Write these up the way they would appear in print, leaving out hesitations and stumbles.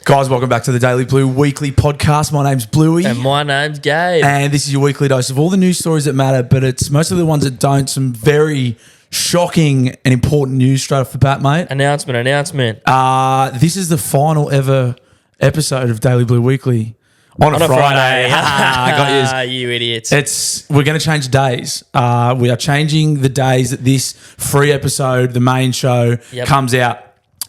Guys, welcome back to the Daily Blue Weekly Podcast. My name's Bluey. And my name's Gabe. And this is your weekly dose of all the news stories that matter, but it's mostly the ones that don't. Some very shocking and important news straight off the bat, mate. Announcement. This is the final ever episode of Daily Blue Weekly. On a Friday. I got you idiots. We're going to change days. We are changing the days that this free episode, the main show, comes out.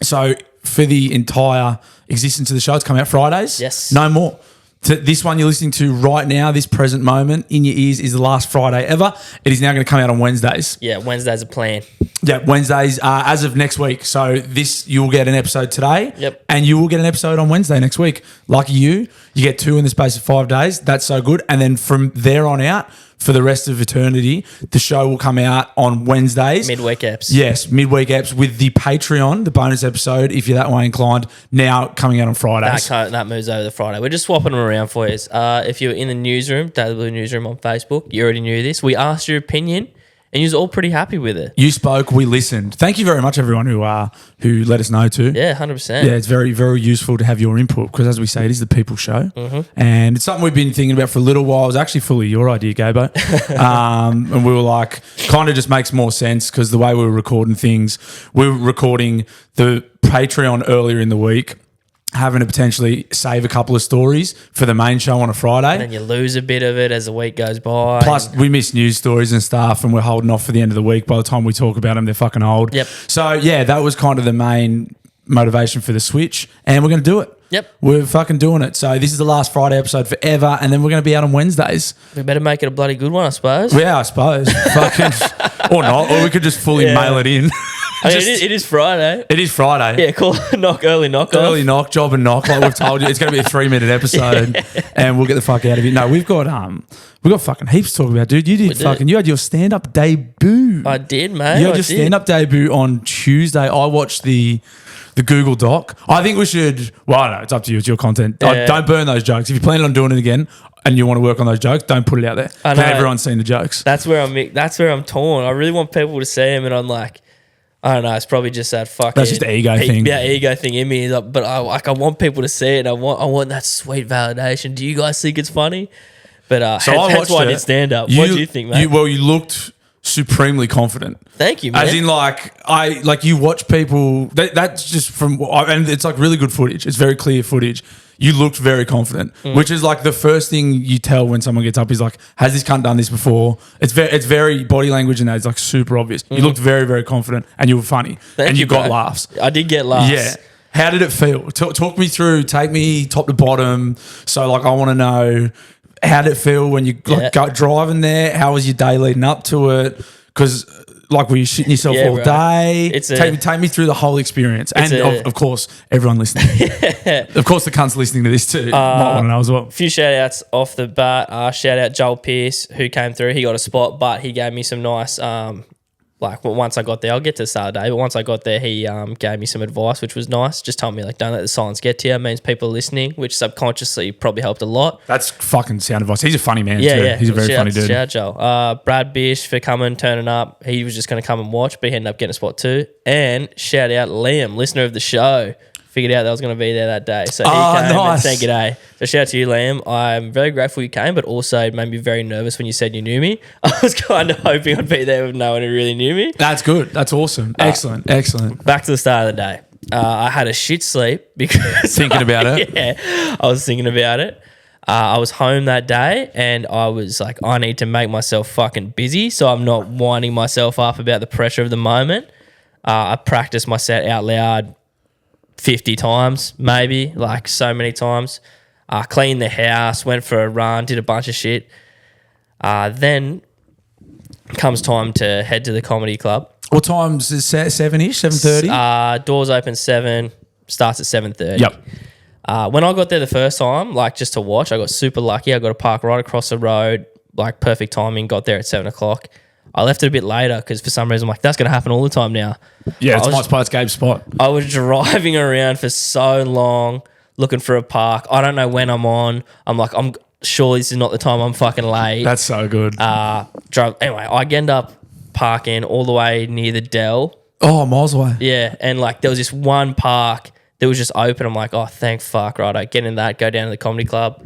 So for the entire existence of the show, it's come out Fridays. Yes. No more. This one you're listening to right now, this present moment in your ears, is the last Friday ever. It is now going to come out on Wednesdays. Yeah, Wednesday's a plan. Yeah, Wednesdays as of next week. So you'll get an episode today. Yep. And you will get an episode on Wednesday next week. Lucky you get 2 in the space of 5 days. That's so good. And then from there on out, for the rest of eternity, the show will come out on Wednesdays. Midweek eps. Yes, midweek eps with the Patreon, the bonus episode, if you're that way inclined, now coming out on Fridays. That moves over to Friday. We're just swapping them around for you. If you're in the newsroom, Daily Blue Newsroom on Facebook, you already knew this. We asked your opinion, and you was all pretty happy with it. You spoke, we listened. Thank you very much, everyone who let us know too. Yeah, 100%. Yeah, it's very, very useful to have your input because, as we say, it is the people show. Mm-hmm. And it's something we've been thinking about for a little while. It was actually fully your idea, Gabo. And we were like, kind of just makes more sense because the way we were recording things, we were recording the Patreon earlier in the week, having to potentially save a couple of stories for the main show on a Friday. And then you lose a bit of it as the week goes by. Plus, we miss news stories and stuff, and we're holding off for the end of the week. By the time we talk about them, they're fucking old. Yep. So, yeah, that was kind of the main motivation for the switch, and we're going to do it. Yep. We're fucking doing it. So this is the last Friday episode forever, and then we're going to be out on Wednesdays. We better make it a bloody good one, I suppose. Yeah, I suppose. Fucking, or not, or we could just fully mail it in. I mean, it is Friday. It is Friday. Yeah, cool. Early knock off. Job and knock. Like we've told you, it's going to be a 3-minute episode, and we'll get the fuck out of it. No, we've got fucking heaps to talk about, dude. You had your stand-up debut. I did, mate. You had your stand-up debut on Tuesday. I watched the Google Doc. I think we should. Well, I don't know. It's up to you. It's your content. Yeah. Don't burn those jokes. If you're planning on doing it again and you want to work on those jokes, don't put it out there. I know. Everyone's seen the jokes. That's where I'm torn. I really want people to see him, and I'm like, I don't know. It's probably just that fucking. That's just the ego thing. Yeah, ego thing in me. But I want people to see it. I want that sweet validation. Do you guys think it's funny? But that's why I did stand up. What do you think, mate? You looked supremely confident. Thank you, man. As in, you watch people. That's just from, and it's like really good footage. It's very clear footage. You looked very confident, which is like the first thing you tell when someone gets up is like, has this cunt done this before? It's very body language and that is like super obvious. You looked very, very confident and you were funny. Thank you bro. got laughs. I did get laughs. Yeah. How did it feel? Talk me through, take me top to bottom. So like I want to know, how did it feel when you got driving there? How was your day leading up to it? Because like, were you shitting yourself all day? Take me through the whole experience. And of course, everyone listening. Of course, the cunts listening to this too might want to know as well. A few shout outs off the bat. Shout out Joel Pierce, who came through. He got a spot, but he gave me some nice... once I got there, I'll get to the start of the day, but once I got there, he gave me some advice, which was nice. Just told me, like, don't let the silence get to you. It means people are listening, which subconsciously probably helped a lot. That's fucking sound advice. He's a funny man too. Yeah. He's a very funny dude. Shout out Joel. Brad Bish for turning up. He was just going to come and watch, but he ended up getting a spot too. And shout out Liam, listener of the show. Figured out that I was going to be there that day. So he came and said g'day. So shout out to you, Liam. I'm very grateful you came, but also it made me very nervous when you said you knew me. I was kind of hoping I'd be there with no one who really knew me. That's good. That's awesome. Excellent. Back to the start of the day. I had a shit sleep because... Thinking about it? Yeah, I was thinking about it. I was home that day and I was like, I need to make myself fucking busy so I'm not winding myself up about the pressure of the moment. I practiced my set out loud 50 times, maybe, like so many times. Cleaned the house, went for a run, did a bunch of shit. Then comes time to head to the comedy club. What time's is 7-ish, 7:30? Doors open 7, starts at 7:30. Yep. When I got there the first time, like just to watch, I got super lucky. I got to park right across the road, like perfect timing, got there at 7 o'clock. I left it a bit later because for some reason I'm like, that's going to happen all the time now. Yeah, it's my spot, it's Gabe's spot. I was driving around for so long looking for a park. I don't know when I'm on. I'm like, I'm sure this is not the time I'm fucking late. That's so good. Anyway, I end up parking all the way near the Dell. Oh, miles away. Yeah, and like there was this one park that was just open. I'm like, oh, thank fuck, right? I get in that, go down to the comedy club.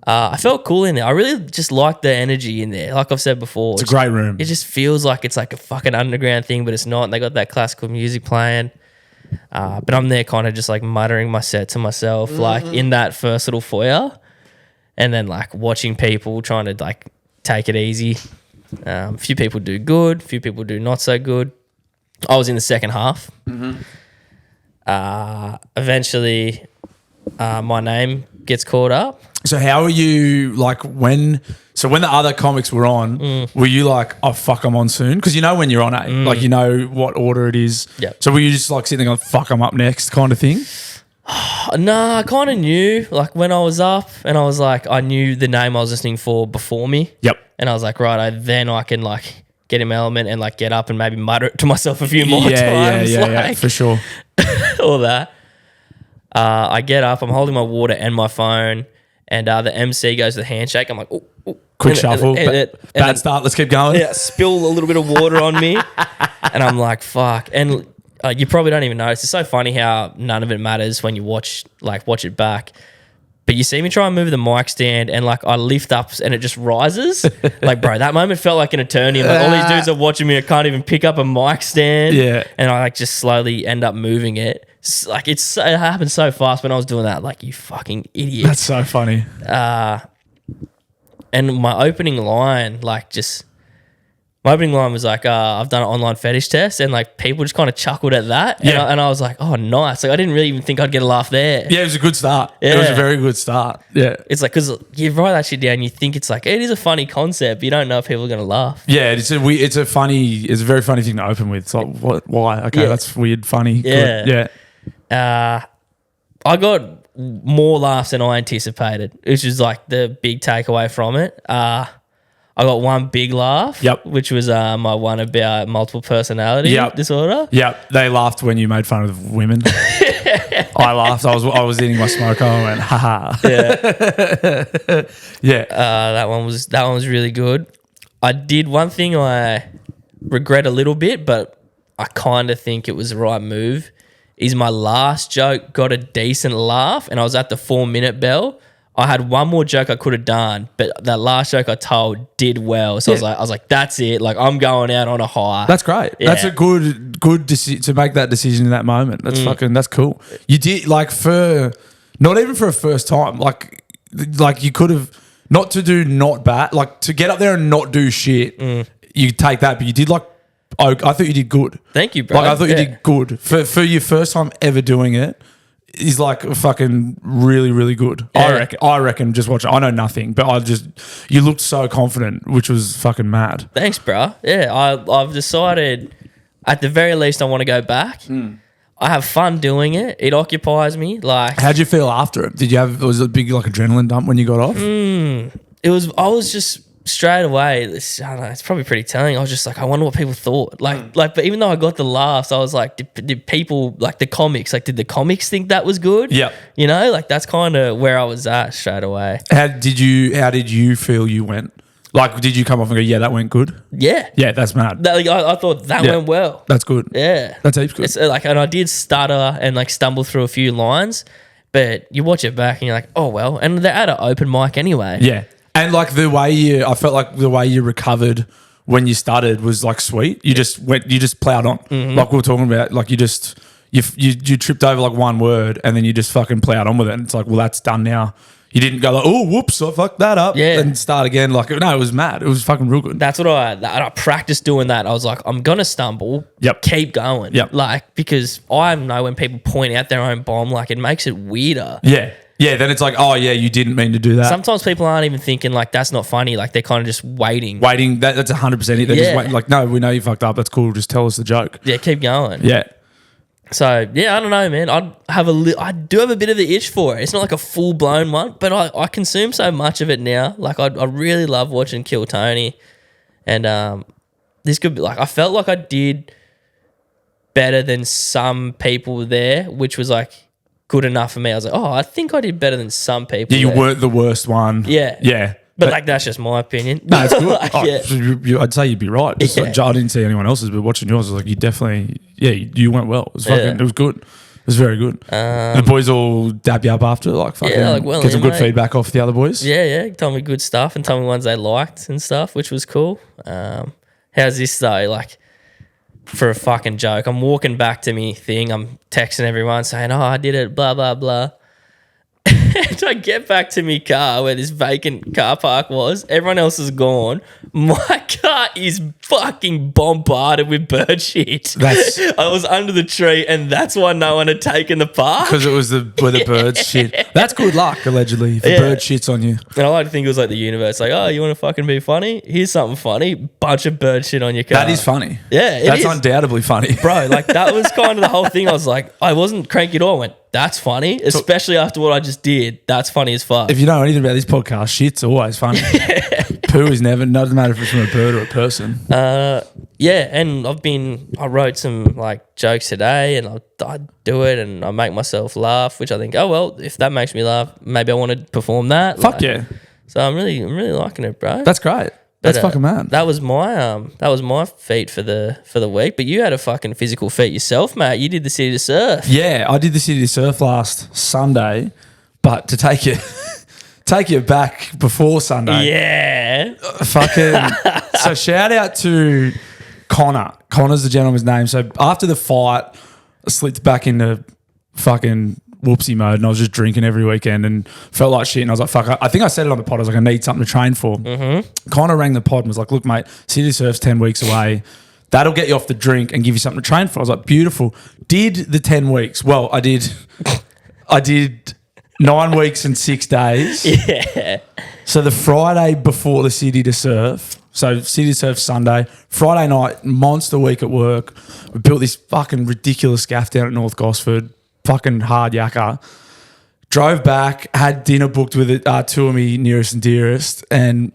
I felt cool in there. I really just liked the energy in there. Like I've said before. It's a great room. It just feels like it's like a fucking underground thing, but it's not. And they got that classical music playing. But I'm there kind of just like muttering my set to myself, like in that first little foyer. And then like watching people trying to like take it easy. A few people do good, a few people do not so good. I was in the second half. Eventually, my name gets called up. So how are you like when the other comics were on, were you like, oh fuck, I'm on soon? Because you know when you're on it, like you know what order it is. Yep. So were you just like sitting there going, fuck, I'm up next kind of thing? Nah, I kind of knew like when I was up and I was like, I knew the name I was listening for before me. Yep. And I was like, right, then I can like get in my element and like get up and maybe mutter it to myself a few more times. Yeah, for sure. All that. I get up, I'm holding my water and my phone, and the MC goes to the handshake. I'm like, oh, quick shuffle. Bad start. Let's keep going. Yeah, spill a little bit of water on me. And I'm like, fuck. And you probably don't even notice. It's so funny how none of it matters when you watch it back. But you see me try and move the mic stand and like I lift up and it just rises. Like, bro, that moment felt like an eternity. Like all these dudes are watching me. I can't even pick up a mic stand. Yeah. And I like just slowly end up moving it. Like it happened so fast when I was doing that. Like, you fucking idiot. That's so funny. And my opening line was like, I've done an online fetish test, and like people just kind of chuckled at that. Yeah. And I was like, oh, nice. Like I didn't really even think I'd get a laugh there. Yeah, it was a good start. Yeah. It was a very good start. Yeah. It's like, because you write that shit down, you think it's like, it is a funny concept. But you don't know if people are going to laugh. Yeah, it's a very funny thing to open with. It's like, what? Why? Okay, that's weird, funny. Yeah. Good. Yeah. I got more laughs than I anticipated, which is like the big takeaway from it. I got one big laugh, which was my one about multiple personality disorder. Yep, they laughed when you made fun of women. I laughed. I was eating my smoker and went, haha. Yeah, yeah. That one was really good. I did one thing I regret a little bit, but I kind of think it was the right move. Is my last joke got a decent laugh, and I was at the 4-minute bell. I had one more joke I could have done, but that last joke I told did well. So I was like, that's it. Like I'm going out on a high. That's great. Yeah. That's a good to make that decision in that moment. That's that's cool. You did like not even for a first time. Like you could have not bad. Like to get up there and not do shit. You take that, but you did like. I thought you did good. Thank you, bro. Like I thought you did good for your first time ever doing it. Is like fucking really, really good. Yeah. I reckon. Just watch it. I know nothing, but you looked so confident, which was fucking mad. Thanks, bro. Yeah, I've decided at the very least I want to go back. I have fun doing it. It occupies me. Like, how'd you feel after it? Was it a big like adrenaline dump when you got off? I was just straight away. I don't know, it's probably pretty telling. I was just like, I wonder what people thought. But even though I got the laughs, I was like, did people like the comics? Like, did the comics think that was good? Yeah, you know, like that's kind of where I was at straight away. How did you feel you went? Like, did you come off and go, yeah, that went good? Yeah, that's mad. I thought that went well. That's good. Yeah, that's heaps good. It's like, and I did stutter and like stumble through a few lines, but you watch it back and you're like, oh well. And they're at an open mic anyway. Yeah. And like I felt like the way you recovered when you started was like sweet. You just plowed on. Like we were talking about, like you tripped over like one word and then you just fucking plowed on with it. And it's like, well, that's done now. You didn't go like, oh, whoops, I fucked that up. Yeah. And start again. Like, no, it was mad. It was fucking real good. That's what I practiced doing that. I was like, I'm going to stumble. Yep. Keep going. Yep. Like, because I know when people point out their own bomb, like it makes it weirder. Yeah. Yeah, then it's like, oh yeah, you didn't mean to do that. Sometimes people aren't even thinking like that's not funny. Like they're kind of just waiting. That's 100% it. They're just waiting. Like, no, we know you fucked up. That's cool. Just tell us the joke. Yeah, keep going. Yeah. So yeah, I don't know, man. I do have a bit of the itch for it. It's not like a full blown one, but I consume so much of it now. Like I really love watching Kill Tony, and this could be like I felt like I did better than some people there, which was like good enough for me. I was like, oh, I think I did better than some people. Yeah, you there. weren't the worst one. Yeah. Yeah. But like, that's just my opinion. No, it's good. Like, I'd say you'd be right. Like, I didn't see anyone else's, but watching yours, I was like, you definitely, you went well. It was fucking, it was good. was very good. The boys all dab you up after, like fucking get some good feedback off the other boys. Yeah. Told me good stuff and told me ones they liked and stuff, which was cool. How's this though? Like, for a fucking joke, I'm walking back to me thing. I'm texting everyone saying, "Oh, I did it." Blah blah blah. And I get back to me car where this vacant car park was. Everyone else is gone. My car is fucking bombarded with bird shit. I was under the tree, and that's why no one had taken the park. Because it was where the birds shit. That's good luck, allegedly, if the bird shits on you. And I like to think it was like the universe. Like, oh, you want to fucking be funny? Here's something funny. Bunch of bird shit on your car. That is funny. Yeah, that's undoubtedly funny. Bro, like that was kind of the whole thing. I was like, I wasn't cranky at all. I went, that's funny, especially after what I just did. That's funny as fuck. If you know anything about this podcast, shit's always funny. Poo is never, doesn't matter if it's from a bird or a person. Yeah, and I wrote some like jokes today, and I do it, and I make myself laugh, which I think, oh well, if that makes me laugh, maybe I want to perform that. Fuck yeah! So I'm really liking it, bro. That's great. That's fucking mad. That was my feat for the week. But you had a fucking physical feat yourself, mate. You did the City to Surf. Yeah, I did the City to Surf last Sunday, but to take you back before Sunday. Yeah. Fucking. So shout out to Connor. Connor's the gentleman's name. So after the fight, I slipped back into fucking whoopsie mode, and I was just drinking every weekend and felt like shit. And I was like, fuck, I think I said it on the pod. I was like, I need something to train for. Mm-hmm. Connor rang the pod and was like, look, mate, City Surf's 10 weeks away. That'll get you off the drink and give you something to train for. I was like, beautiful. Did the 10 weeks. Well, I did 9 weeks and 6 days. Yeah. So the Friday before the City to Surf, so City to Surf Sunday, Friday night, monster week at work. We built this fucking ridiculous gaff down at North Gosford. Fucking hard yakka. Drove back, had dinner booked with two of me nearest and dearest, and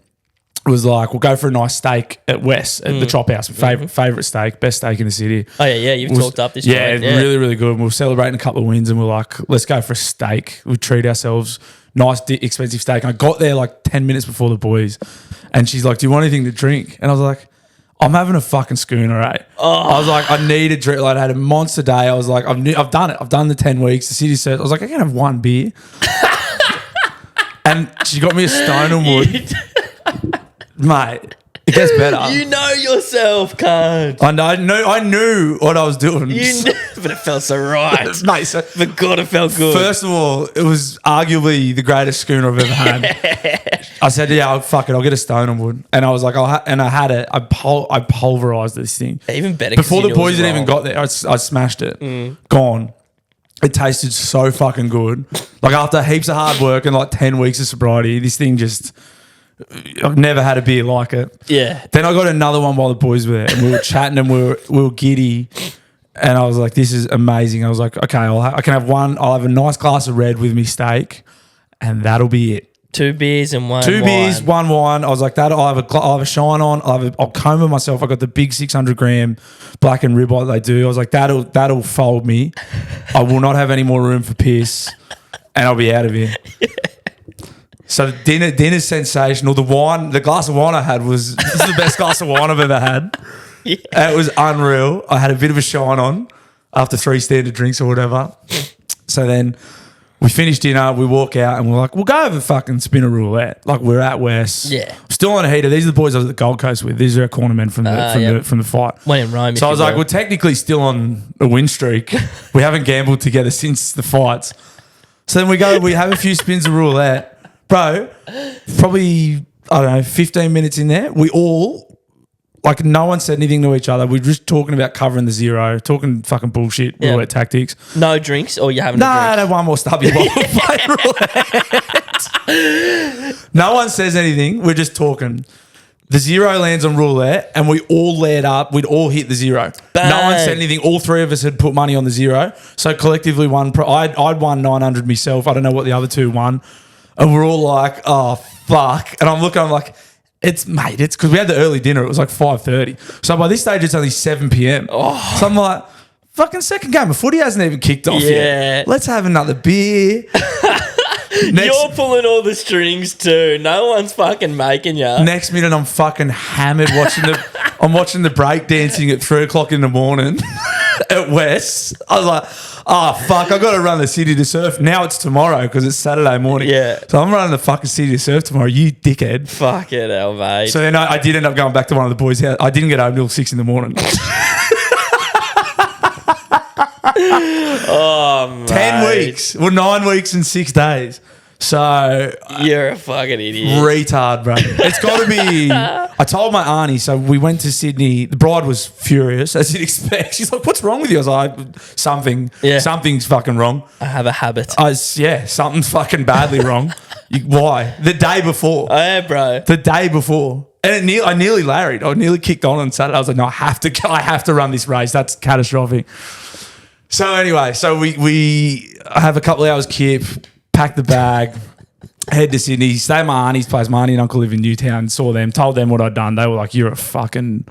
was like, we'll go for a nice steak at West at the Chop House. Favorite steak, best steak in the city. Oh yeah, you've talked up this. Yeah, really, really good. And we were celebrating a couple of wins, and we're like, let's go for a steak. We treat ourselves, nice, expensive steak. And I got there like 10 minutes before the boys, and she's like, do you want anything to drink? And I was like, I'm having a fucking schooner, eh? Oh. I was like, I need a drink. Like, I had a monster day. I was like, I've done it. I've done the 10 weeks. The City Surf. I was like, I can have one beer. And she got me a Stone and Wood. Mate, it gets better. You know yourself, cunt. I knew what I was doing. But it felt so right. Mate, so but God, it felt good. First of all, it was arguably the greatest schooner I've ever had. I said, yeah, fuck it, I'll get a Stone and Wood. And I was like, and I had it. I pulverized this thing. Even better. Before the boys had even got there, I smashed it. Gone. It tasted so fucking good. Like after heaps of hard work and like 10 weeks of sobriety, this thing just... I've never had a beer like it. Yeah. Then I got another one while the boys were there, and we were chatting and we were giddy, and I was like, "This is amazing." I was like, "Okay, I can have one. I'll have a nice glass of red with me steak, and that'll be it." 2 beers and one. 2 beers, 1 wine. I was like, "That I'll have a shine on. I'll coma myself. I got the big 600-gram black and ribeye that they do." I was like, "That'll fold me. I will not have any more room for piss, and I'll be out of here." Yeah. So dinner's sensational. The glass of wine I had this is the best glass of wine I've ever had. Yeah. It was unreal. I had a bit of a shine on after 3 standard drinks or whatever. So then we finished dinner, we walk out and we're like, we'll go have a fucking spinner roulette. Like we're at West. Yeah. Still on a heater. These are the boys I was at the Gold Coast with. These are our cornermen from the fight. Went in Rome. So I was like, we're technically still on a win streak. We haven't gambled together since the fights. So then we have a few spins of roulette. Bro, probably, I don't know, 15 minutes in there, we all, like no one said anything to each other. We were just talking about covering the zero, talking fucking bullshit, roulette tactics. No drinks or you having a drink? No, one more stubby while we're playing roulette. No one says anything. We're just talking. The zero lands on roulette and we all laid up. We'd all hit the zero. Bang. No one said anything. All 3 of us had put money on the zero. So collectively I'd won 900 myself. I don't know what the other 2 won. And we're all like, oh, fuck. And I'm like, it's because we had the early dinner. It was like 5:30. So by this stage, it's only 7 p.m. Oh. So I'm like, fucking second game of footy hasn't even kicked off yet. Let's have another beer. You're pulling all the strings too. No one's fucking making you. Next minute, I'm fucking hammered watching the break dancing at 3 o'clock in the morning. at West. I was like, oh, fuck, I've got to run the city to surf. Now it's tomorrow because it's Saturday morning. Yeah. So I'm running the fucking city to surf tomorrow, you dickhead. Fuck it, hell, mate. So then I did end up going back to one of the boys' house. I didn't get home until 6 a.m. Oh, mate. 10 weeks. Well, 9 weeks and 6 days. So you're a fucking idiot. Retard, bro. It's got to be. I told my auntie, so we went to Sydney. The bride was furious, as you'd expect. She's like, "What's wrong with you?" I was like, "Something. Yeah. Something's fucking wrong." I have a habit. Something's fucking badly wrong. Why? The day before. Oh, yeah, bro. The day before. And I nearly larried. I nearly kicked on Saturday. I was like, no, I have to run this race. That's catastrophic. So anyway, we have a couple of hours kip, pack the bag, head to Sydney, stay at my auntie's place. My auntie and uncle live in Newtown. Saw them, told them what I'd done. They were like, "You're a fucking,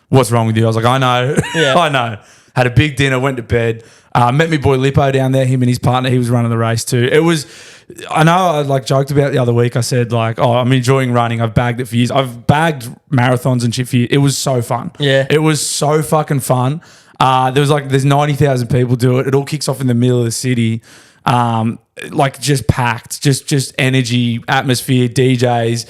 what's wrong with you?" I was like, "I know, Yeah. I know." Had a big dinner, went to bed. Met me boy Lippo down there. Him and his partner. He was running the race too. It was. I know I like joked about it the other week. I said like, "Oh, I'm enjoying running. I've bagged it for years. I've bagged marathons and shit for years. It was so fun. Yeah, it was so fucking fun." There's 90,000 people do it. It all kicks off in the middle of the city. Like just packed, just energy, atmosphere, DJs,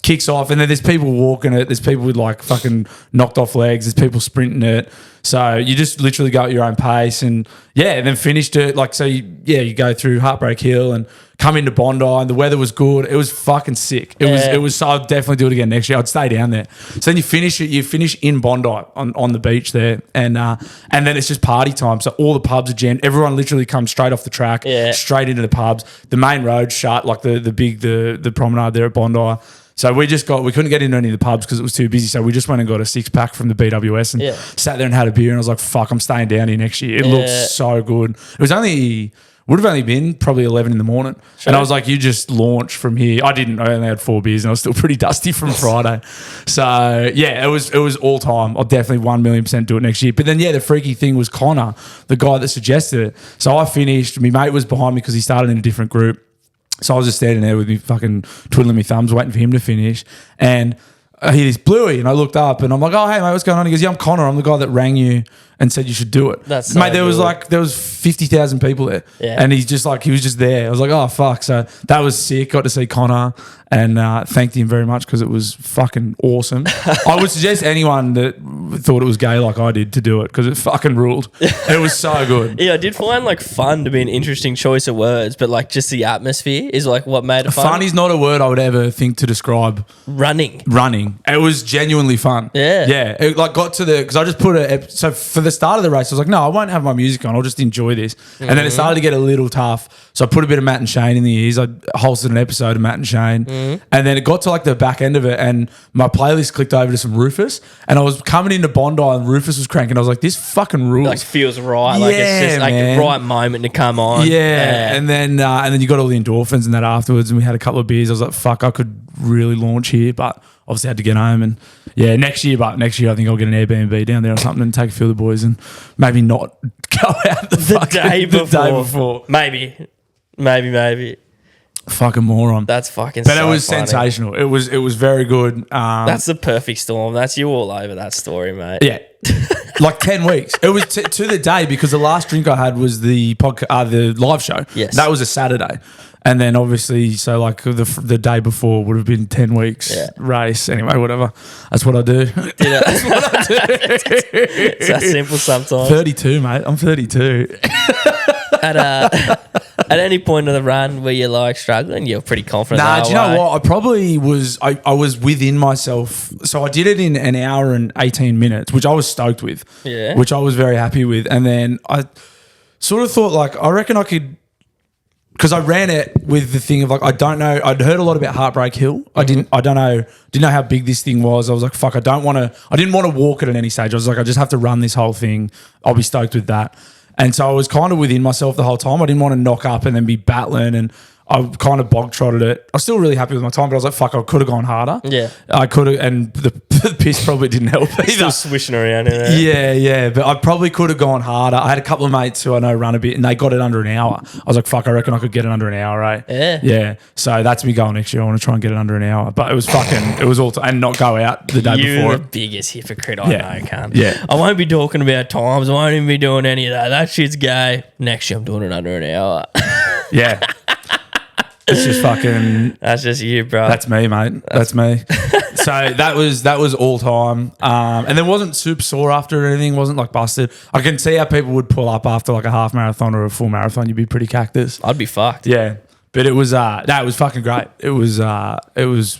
kicks off, and then there's people walking it. There's people with like fucking knocked off legs. There's people sprinting it. So you just literally go at your own pace, and then finished it. Like so, you go through Heartbreak Hill and come into Bondi, and the weather was good. It was fucking sick. It was. So I'll definitely do it again next year. I'd stay down there. So then you finish it. You finish in Bondi on the beach there, and then it's just party time. So all the pubs are jammed. Everyone literally comes straight off the track, straight into the pubs. The main road's shut, like the promenade there at Bondi. So we couldn't get into any of the pubs because it was too busy. So we just went and got a 6-pack from the BWS and sat there and had a beer. And I was like, fuck, I'm staying down here next year. It looks so good. It would have only been probably 11 in the morning. Sure. And I was like, you just launch from here. I didn't. I only had 4 beers and I was still pretty dusty from Friday. So yeah, it was all time. I'll definitely 1,000,000% do it next year. But then the freaky thing was Connor, the guy that suggested it. So I finished. My mate was behind me because he started in a different group. So I was just standing there with me fucking twiddling my thumbs, waiting for him to finish. And I hear this Bluey, and I looked up, and I'm like, "Oh, hey, mate, what's going on?" He goes, "Yeah, I'm Connor. I'm the guy that rang you and said you should do it." That's so mate. There cool. was 50,000 people there, and he was just there. I was like, "Oh fuck!" So that was sick. Got to see Connor and thanked him very much because it was fucking awesome. I would suggest anyone that thought it was gay like I did to do it because it fucking ruled. It was so good. Yeah, I did find like fun to be an interesting choice of words, but like just the atmosphere is like what made it fun. Fun is not a word I would ever think to describe running. It was genuinely fun. Yeah. It like got to because I just put so for the start of the race, I was like, no, I won't have my music on. I'll just enjoy this. And then it started to get a little tough. So I put a bit of Matt and Shane in the ears. I hosted an episode of Matt and Shane. And then it got to like the back end of it and my playlist clicked over to some Rufus and I was coming into Bondi and Rufus was cranking. I was like, this fucking rules. Like feels right. Like it's just like the right moment to come on. Yeah. And then you got all the endorphins and that afterwards and we had a couple of beers. I was like, fuck, I could really launch here, but obviously had to get home and next year I think I'll get an Airbnb down there or something and take a few of the boys and maybe not go out the day before. Maybe. Fucking moron. That's fucking But so it was funny. sensational. It was very good. That's the perfect storm. That's you all over that story, mate. Yeah. Like 10 weeks. It was to the day because the last drink I had was the the live show. Yes. That was a Saturday. And then obviously, so like the day before would have been 10 weeks race. Anyway, whatever. That's what I do. That's what I do. It's that simple sometimes. 32, mate. I'm 32. At any point of the run where you're like struggling, you're pretty confident. Nah, do you know what? I probably was. I was within myself. So I did it in an hour and 18 minutes, which I was stoked with. Yeah. Which I was very happy with. And then I sort of thought like I reckon I could. Because I ran it with the thing of like I don't know. I'd heard a lot about Heartbreak Hill. Didn't know how big this thing was. I was like, fuck, I didn't want to walk it at any stage. I was like, I just have to run this whole thing. I'll be stoked with that. And so I was kind of within myself the whole time. I didn't want to knock up and then be battling and I kind of bog trotted it. I was still really happy with my time, but I was like, fuck, I could have gone harder. Yeah. I could have. And the the piss probably didn't help either. Still swishing around in there. Yeah. But I probably could have gone harder. I had a couple of mates who I know run a bit, and they got it under an hour. I was like, fuck, I reckon I could get it under an hour, right? Yeah. So that's me going next year. I want to try and get it under an hour. But it was fucking, it was all, and not go out the day You're before. the biggest hypocrite I know, cunt. Yeah. I won't be talking about times. I won't even be doing any of that. That shit's gay. Next year I'm doing it under an hour. Yeah. It's just fucking. That's just you, bro. That's me, mate. That's me. So that was all time, and then wasn't super sore after it or anything. Wasn't like busted. I can see how people would pull up after like a half marathon or a full marathon. You'd be pretty cactus. I'd be fucked. Yeah, but it was it was fucking great. It was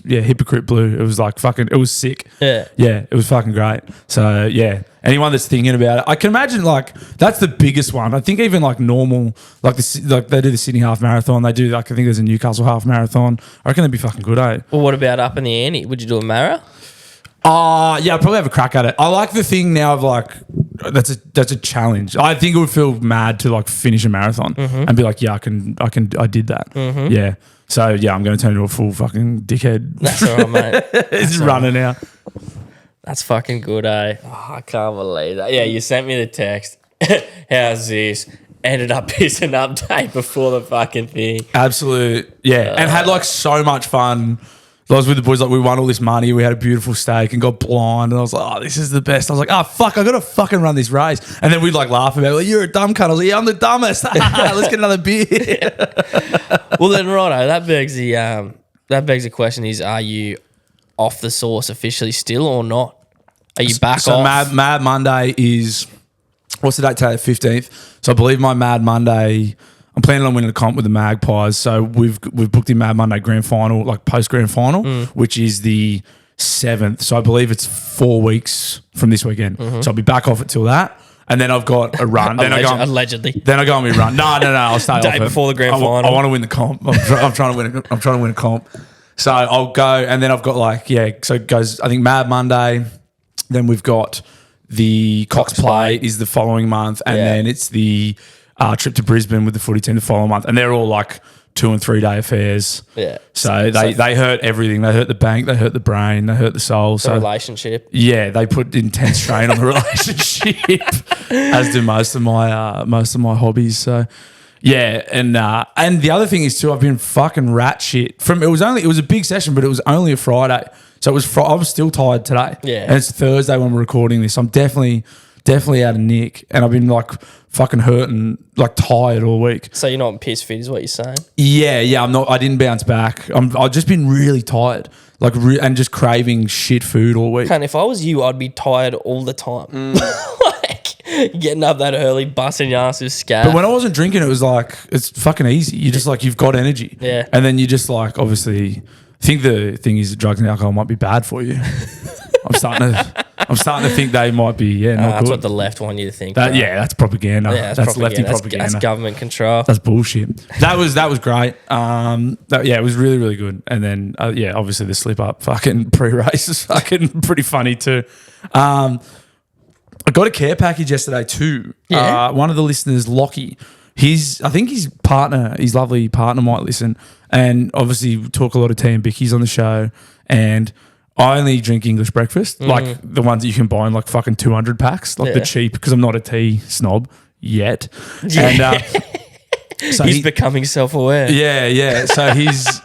hypocrite blue. It was like fucking. It was sick. Yeah, it was fucking great. So yeah, anyone that's thinking about it, I can imagine like that's the biggest one. I think even like normal, like they do the Sydney half marathon. They do like I think there's a Newcastle half marathon. I reckon that'd be fucking good, eh? Well, what about up in the ante? Would you do a mara? Yeah, I'd probably have a crack at it. I like the thing now of like that's a challenge. I think it would feel mad to like finish a marathon and be like, yeah, I did that. Yeah. So yeah, I'm going to turn into a full fucking dickhead. That's all right, mate. It's running now. That's fucking good, eh? Oh, I can't believe that. Yeah, you sent me the text. How's this? Ended up pissing update before the fucking thing. Absolute, yeah. And had like so much fun. I was with the boys, like we won all this money. We had a beautiful steak and got blind. And I was like, oh, this is the best. I was like, oh, fuck, I got to fucking run this race. And then we'd like laugh about it. Like, you're a dumb cunt. I was like, yeah, I'm the dumbest. Let's get another beer. Well, then, righto, that begs the question is, are you off the sauce officially still or not? Are you back so off? Mad Monday is, what's the date today? 15th. So I believe my Mad Monday, I'm planning on winning a comp with the Magpies. So we've booked in Mad Monday grand final, like post grand final, which is the 7th. So I believe it's 4 weeks from this weekend. So I'll be back off it till that. And then I've got a run. Allegedly. Then I go and we run. No, I'll stay Day off it. before the grand final. I want to win the comp. I'm trying to win a comp. So I'll go, and then I've got like, so it goes, I think Mad Monday, then we've got the Cox Play is the following month, and then it's the trip to Brisbane with the footy team the following month, and they're all like 2 and 3 day affairs. Yeah. So they hurt everything. They hurt the bank. They hurt the brain. They hurt the soul. The relationship. Yeah, they put intense strain on the relationship, as do most of my hobbies. So. Yeah, and the other thing is too, I've been fucking rat shit. It was a big session, but it was only a Friday, so I was still tired today. Yeah, and it's Thursday when we're recording this. I'm definitely out of nick, and I've been like fucking hurting, like tired all week. So you're not piss fit, is what you're saying? Yeah, I'm not. I didn't bounce back. I've just been really tired, like and just craving shit food all week. And if I was you, I'd be tired all the time. Getting up that early, busting your ass with scab. But when I wasn't drinking, it was like, it's fucking easy. You just like, you've got energy. Yeah. And then you just like, obviously, I think the thing is that drugs and alcohol might be bad for you. I'm starting to think they might be, not that's good. what the left want you to think. That's propaganda. Yeah, that's lefty propaganda. That's government control. That's bullshit. That was great. It was really, really good. And then, obviously the slip up fucking pre-race is fucking pretty funny too. I got a care package yesterday too. Yeah. One of the listeners, Lockie, I think his lovely partner might listen, and obviously we talk a lot of tea and bickies on the show, and I only drink English breakfast, like the ones that you can buy in like fucking 200 packs, like the cheap, because I'm not a tea snob yet. Yeah. And so he's becoming self-aware. Yeah. So his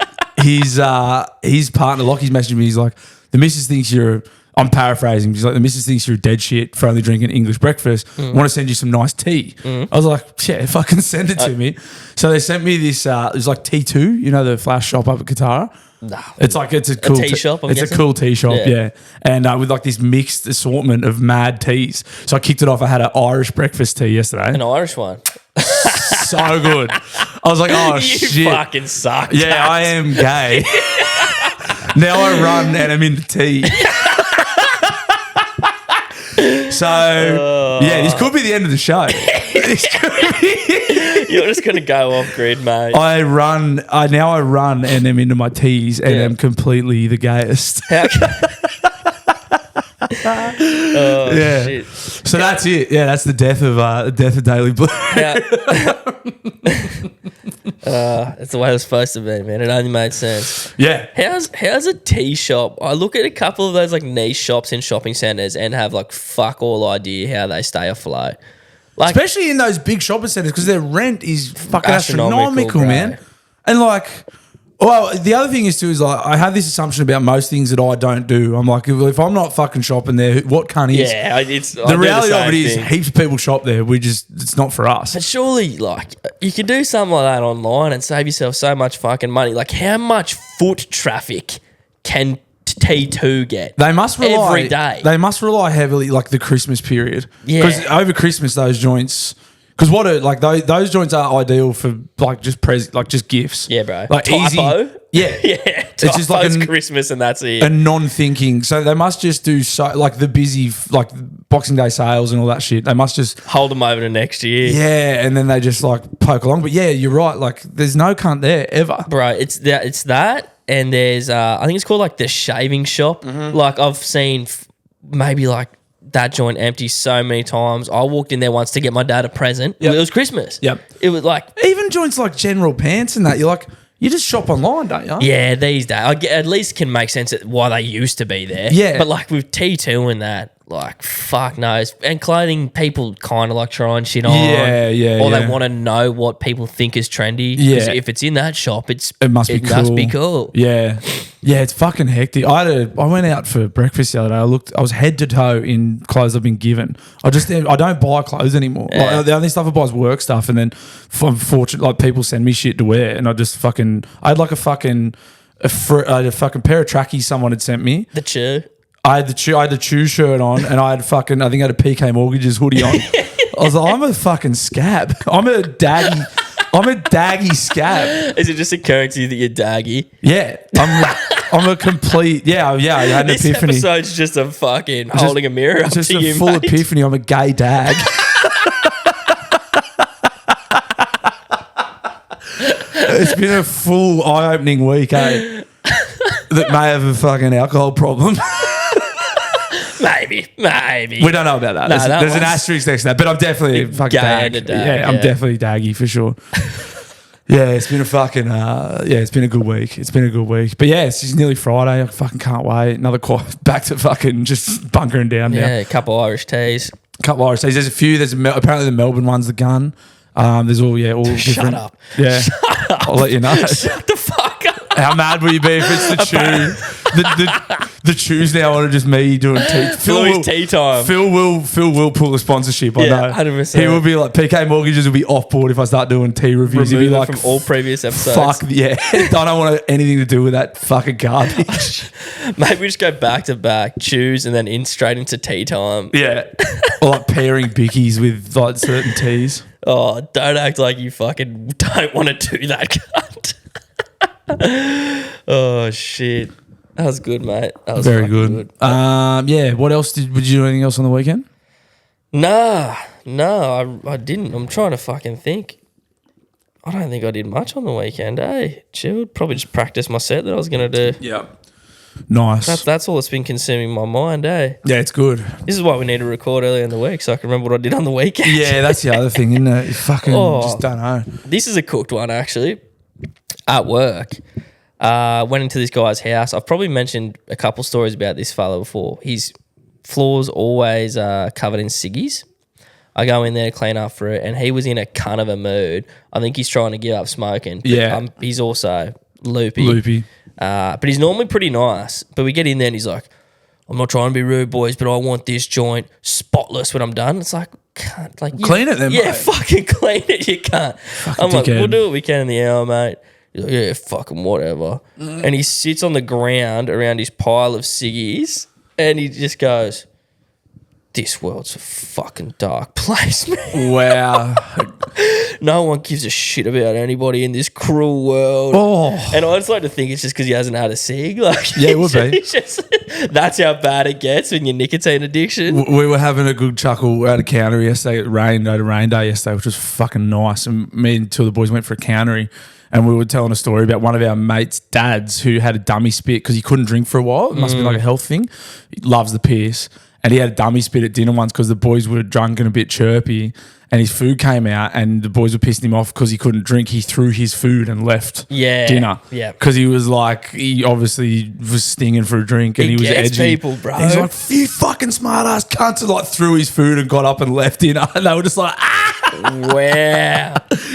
partner, Lockie's messaging me, he's like, the missus thinks I'm paraphrasing. She's like, the missus thinks you're a dead shit for only drinking English breakfast. Want to send you some nice tea. I was like, yeah, fucking send it to me. So they sent me this, it was like T2, you know, the flash shop up at Katara. No. It's a cool tea shop, It's a cool tea shop, yeah. And with like this mixed assortment of mad teas. So I kicked it off. I had an Irish breakfast tea yesterday. An Irish one. So good. I was like, oh, shit. You fucking suck. Yeah, I am gay. Now I run and I'm into tea. So, this could be the end of the show. You're just going to go off grid, mate. I run and I'm into my teas and I'm completely the gayest. Shit. So that's it. Yeah, that's the death of Daily Blue. It's the way it was supposed to be, man. It only made sense. Yeah. How's a tea shop? I look at a couple of those like niche shops in shopping centres and have like fuck all idea how they stay afloat. Like, especially in those big shopping centres because their rent is fucking Astronomical, astronomical, bro. man. And like, well, the other thing is too is like I have this assumption about most things that I don't do. I'm like, if I'm not fucking shopping there, what cunt is? yeah, The reality of it is heaps of people shop there. It's not for us. But surely, like, you can do something like that online and save yourself so much fucking money. Like, how much foot traffic can T2 get? They must rely every day. They must rely heavily, like the Christmas period. Yeah. Because over Christmas, those joints. Because those joints are ideal for like just just gifts. Yeah, bro. Like Typo. easy. Yeah, Yeah, It's just like Christmas and that's it. a non-thinking. So they must just do like the busy like Boxing Day sales and all that shit. They must just hold them over to next year. yeah, and then they just like poke along. But yeah, you're right. Like there's no cunt there ever. Bro, it's that, and there's I think it's called like the shaving shop. Mm-hmm. Like I've seen maybe like that joint empty so many times. I walked in there once to get my dad a present. Yep. It was Christmas. Yep. It was like, Even joints like General Pants and that. You're like, you just shop online, don't you? yeah, these days at least can make sense at why they used to be there. Yeah. But like with T2 and that, like fuck knows. And clothing, people kind of like trying shit on. Yeah, Or yeah. they want to know what people think is trendy. Yeah. 'Cause if it's in that shop, it Must be cool. Yeah. Yeah, it's fucking hectic. I went out for breakfast the other day. I was head to toe in clothes I've been given. I don't buy clothes anymore. Yeah. Like, the only stuff I buy is work stuff, and then I'm fortunate like people send me shit to wear, and I just I had like a fucking pair of trackies someone had sent me. The chew. I had the Chew shirt on, and I had I think I had a PK Mortgages hoodie on. I was like, I'm a fucking scab. I'm a daggy scab. Is it just a currency that you're daggy? Yeah, I'm a complete I had an This epiphany. episode's just a fucking holding a mirror up Just to a you, full mate. epiphany. I'm a gay dag. It's been a full eye-opening week, eh? That may have a fucking alcohol problem. Maybe. We don't know about that. No, There's an asterisk next to that, but I'm definitely a fucking gay dag. and a dag, Yeah, I'm yeah. definitely daggy for sure. Yeah, it's been a fucking it's been a good week. But yeah, it's nearly Friday. I fucking can't wait. Another back to fucking just bunkering down now. Yeah, a couple Irish teas. Couple of Irish days. There's a few. Apparently the Melbourne one's the gun. There's all different. Shut up. Yeah, I'll let you know. Shut the fuck up. How mad will you be if it's the chew? The chews now are just me doing tea. Bluey's tea time. Phil will pull a sponsorship. I Yeah, know. 100%. He will be like PK Mortgages will be off board if I start doing tea reviews. He'll be Remove it like from all previous episodes. fuck yeah. I don't want anything to do with that fucking garbage. Maybe we just go back to back, choose, and then straight into tea time. Yeah, or like pairing bickies with like certain teas. Oh, don't act like you fucking don't want to do that, cunt. Oh, shit. That was good, mate. That was Very fucking good. Yeah. What else would you do? Anything else on the weekend? Nah, I didn't. I'm trying to fucking think. I don't think I did much on the weekend, eh? Chilled. Probably just practice my set that I was going to do. Yeah. Nice. That's all that's been consuming my mind, eh? Yeah, it's good. This is why we need to record earlier in the week so I can remember what I did on the weekend. Yeah, that's the other thing, isn't it? You fucking just don't know. This is a cooked one, actually. At work, went into this guy's house. I've probably mentioned a couple stories about this fella before. His floor's always covered in ciggies. I go in there to clean up for it, and he was in a cunt of a mood. I think he's trying to give up smoking. But, Yeah. he's also loopy. Loopy. But he's normally pretty nice. But we get in there and he's like, I'm not trying to be rude, boys, but I want this joint spotless when I'm done. It's like, can't Clean it then, yeah, mate. fucking clean it. You can't. I'm like, dickhead. we'll do what we can in the hour, mate. He's like, yeah, fucking whatever. And he sits on the ground around his pile of ciggies and he just goes, this world's a fucking dark place, man. Wow. No one gives a shit about anybody in this cruel world. Oh. And I just like to think it's just because he hasn't had a cig. Like, Yeah, it would be. it's just- that's how bad it gets when you're nicotine addiction. We were having a good chuckle at a counter yesterday. It rained at a rain day yesterday, which was fucking nice. And me and two of the boys went for a countery, and we were telling a story about one of our mates' dads who had a dummy spit because he couldn't drink for a while. It must be like a health thing. He loves the piss. and he had a dummy spit at dinner once because the boys were drunk and a bit chirpy, and his food came out, and the boys were pissing him off because he couldn't drink. He threw his food and left dinner. Yeah. Because he was like, he obviously was stinging for a drink, and he was gets edgy. people, bro. And he's like, you fucking smart ass cunts, and like threw his food and got up and left dinner. And they were just like, Wow.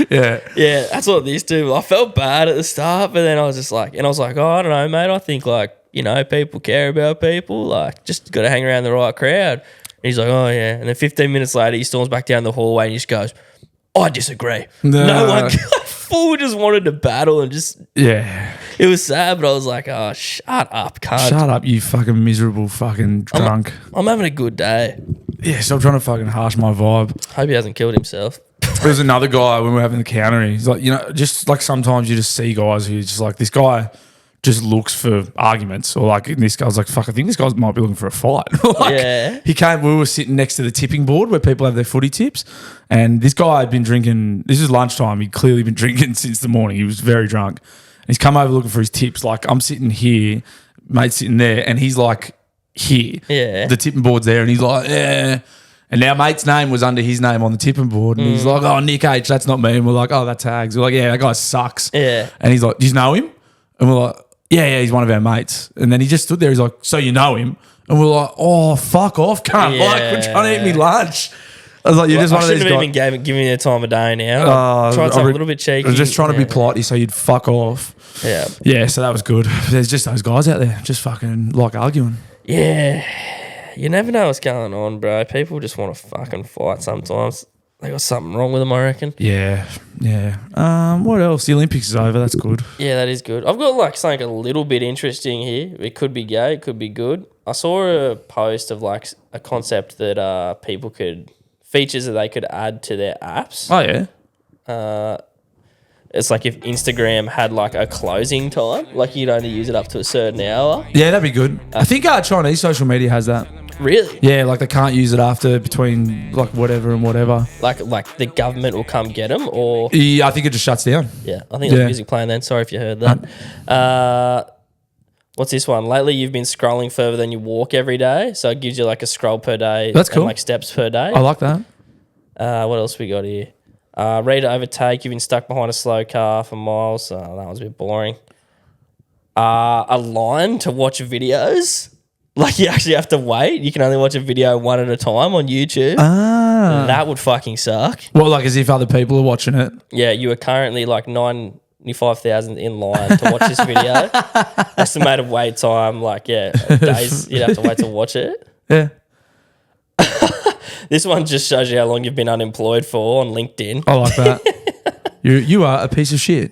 Yeah. Yeah, that's what these do. I felt bad at the start, but then I was just like, oh, I don't know, mate. I think like, people care about people. Like, just got to hang around the right crowd. And he's like, oh, yeah. And then 15 minutes later, he storms back down the hallway and he just goes, I disagree. No one full just wanted to battle and just... Yeah. It was sad, but I was like, oh, shut up, cunt. Shut up, you fucking miserable fucking drunk. I'm having a good day. Yeah, stop trying to fucking harsh my vibe. Hope he hasn't killed himself. There's another guy when we were having the counter. He's like, just like sometimes you just see guys who just like, this guy just looks for arguments, or like this guy's like, fuck, I think this guy might be looking for a fight. He came, we were sitting next to the tipping board where people have their footy tips, and this guy had been drinking, this is lunchtime, he'd clearly been drinking since the morning. He was very drunk. And he's come over looking for his tips. Like, I'm sitting here, mate's sitting there, and he's like here. Yeah. The tipping board's there, and he's like, yeah. And our mate's name was under his name on the tipping board. And he's like, oh, Nick H, that's not me. And we're like, oh, that's Tags. We're like, yeah, that guy sucks. Yeah. And he's like, do you know him? And we're like, yeah, he's one of our mates. And then he just stood there. He's like, so you know him? And we're like, oh, fuck off, cunt. Yeah. Like, we're trying to eat me lunch. I was like, you're just one of these guys. I shouldn't have even given you the time of day now. Tried something a little bit cheeky. I was just trying to be polite so you'd fuck off. Yeah. Yeah, so that was good. There's just those guys out there just fucking like arguing. Yeah. You never know what's going on, bro. People just want to fucking fight sometimes. They got something wrong with them, I reckon. Yeah. What else? The Olympics is over. That's good. Yeah, that is good. I've got like something a little bit interesting here. It could be gay. It could be good. I saw a post of like a concept that people could... features that they could add to their apps. Oh, yeah? It's like if Instagram had like a closing time, like you'd only use it up to a certain hour. Yeah, that'd be good. I think Chinese social media has that. Really? Yeah, like they can't use it after between like whatever and whatever. Like the government will come get them, or... Yeah, I think it just shuts down. Yeah, I think there's music playing then. Sorry if you heard that. What's this one? Lately, you've been scrolling further than you walk every day, so it gives you like a scroll per day. That's cool. And like steps per day. I like that. What else we got here? Ready to overtake. You've been stuck behind a slow car for miles. That was a bit boring. A line to watch videos. Like you actually have to wait. You can only watch a video one at a time on YouTube. That would fucking suck. Well, like as if other people are watching it. Yeah, you are currently like 95,000 in line to watch this video. Estimated wait time, days you'd have to wait to watch it. Yeah. This one just shows you how long you've been unemployed for on LinkedIn. I like that. You are a piece of shit.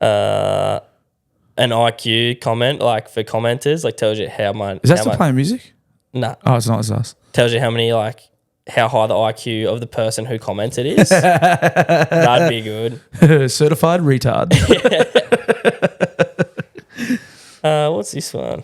An IQ comment, like for commenters, like tells you how much. Is that still playing music? No. Oh, it's not. It's us. Tells you how high the IQ of the person who commented is. That'd be good. Certified retard. What's this one?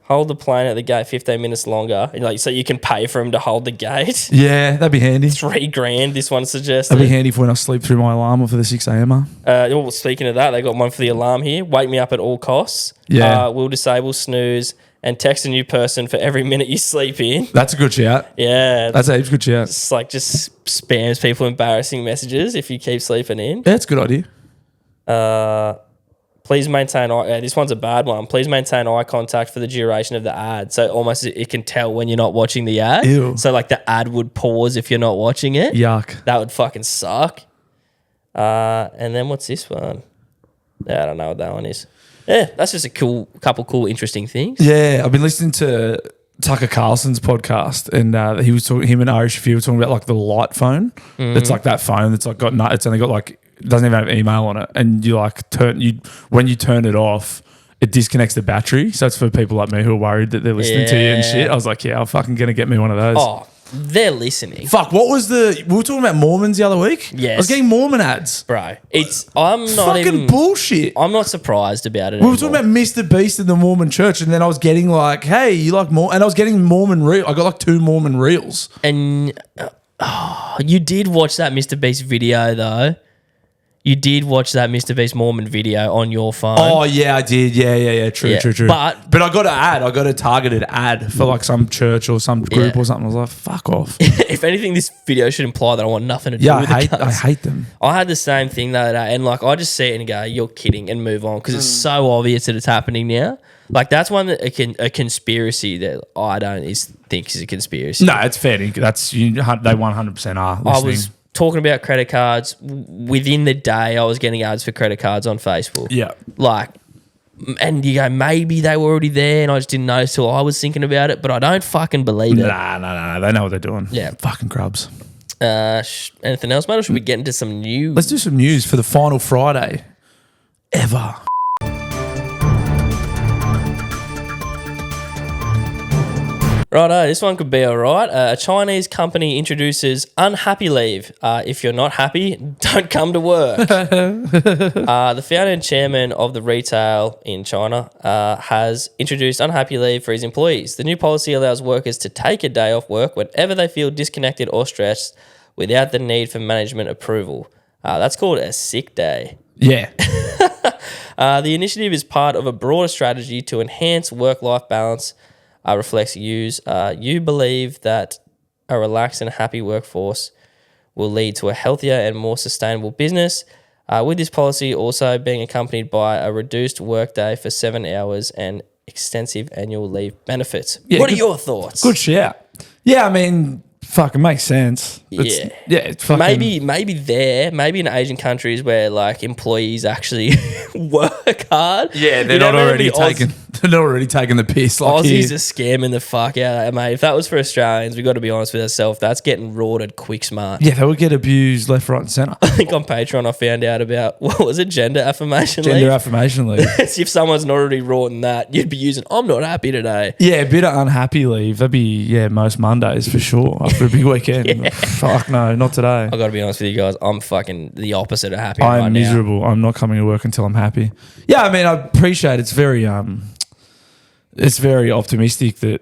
Hold the plane at the gate 15 minutes longer. So you can pay for him to hold the gate. Yeah, that'd be handy. $3,000, this one suggested. That'd be handy for when I sleep through my alarm or for the 6 a.m. Well, speaking of that, they got one for the alarm here. Wake me up at all costs. Yeah. Will disable snooze and text a new person for every minute you sleep in. That's a good shout. Yeah. That's a heaps good shout. It's like just spams people embarrassing messages if you keep sleeping in. Yeah, that's a good idea. Please maintain this one's a bad one. Please maintain eye contact for the duration of the ad. So almost it can tell when you're not watching the ad. Ew. So like the ad would pause if you're not watching it. Yuck. That would fucking suck. And then what's this one? Yeah, I don't know what that one is. Yeah, that's just a couple cool, interesting things. Yeah, I've been listening to Tucker Carlson's podcast, and he was talking. Him and Ari Shafir were talking about like the light phone. That's like that phone that's like it's only got like doesn't even have email on it, and you like when you turn it off, it disconnects the battery. So it's for people like me who are worried that they're listening to you and shit. I was like, yeah, I'm fucking gonna get me one of those. Oh, they're listening. Fuck, what was we were talking about Mormons the other week? Yes. I was getting Mormon ads. Bro, I'm not fucking bullshit. I'm not surprised about it We were talking about Mr. Beast in the Mormon church, and then I was getting like, hey, you like more? And I was getting Mormon reel. I got like 2 Mormon reels. And you did watch that Mr. Beast video though. You did watch that Mr. Beast Mormon video on your phone. Oh, yeah, I did. Yeah. True. But I got a targeted ad for like some church or some group or something. I was like, fuck off. if anything, this video should imply that I want nothing to do with I the hate them. I had the same thing the other day, and like I just see it and go, "You're kidding," and move on because it's so obvious that it's happening now. Like that's one that a conspiracy that I don't think is a conspiracy. No, it's fair. That's they 100% are. I was talking about credit cards within the day. I was getting ads for credit cards on Facebook. Yeah, like, and you go, maybe they were already there, and I just didn't notice till I was thinking about it. But I don't fucking believe it. Nah. They know what they're doing. Yeah, fucking grubs. Anything else, mate? Or should we get into some news? Let's do some news for the final Friday ever. Righto, this one could be all right. A Chinese company introduces unhappy leave. If you're not happy, don't come to work. The founder and chairman of the retail in China has introduced unhappy leave for his employees. The new policy allows workers to take a day off work whenever they feel disconnected or stressed without the need for management approval. That's called a sick day. Yeah. The initiative is part of a broader strategy to enhance work-life balance. Reflects views. You believe that a relaxed and happy workforce will lead to a healthier and more sustainable business, with this policy also being accompanied by a reduced workday for 7 hours and extensive annual leave benefits. Yeah, what are your thoughts? Good shout. Yeah, I mean, fucking makes sense. It's fucking... Maybe in Asian countries where like employees actually work hard. Yeah, they're not already taking the piss. Like Aussies are scamming the fuck out of it, mate. If that was for Australians, we got to be honest with ourselves. That's getting rorted quick smart. Yeah, they would get abused left, right, and centre. I think on Patreon I found out about what was it, gender affirmation leave. Gender affirmation leave. If someone's not already rorting that, you'd be using "I'm not happy today." Yeah, a bit of unhappy leave. That'd be most Mondays for sure after a big weekend. Yeah. Fuck no, not today. I got to be honest with you guys. I'm fucking the opposite of happy. I am miserable. I'm not coming to work until I'm happy. Yeah, I mean, I appreciate it's very optimistic to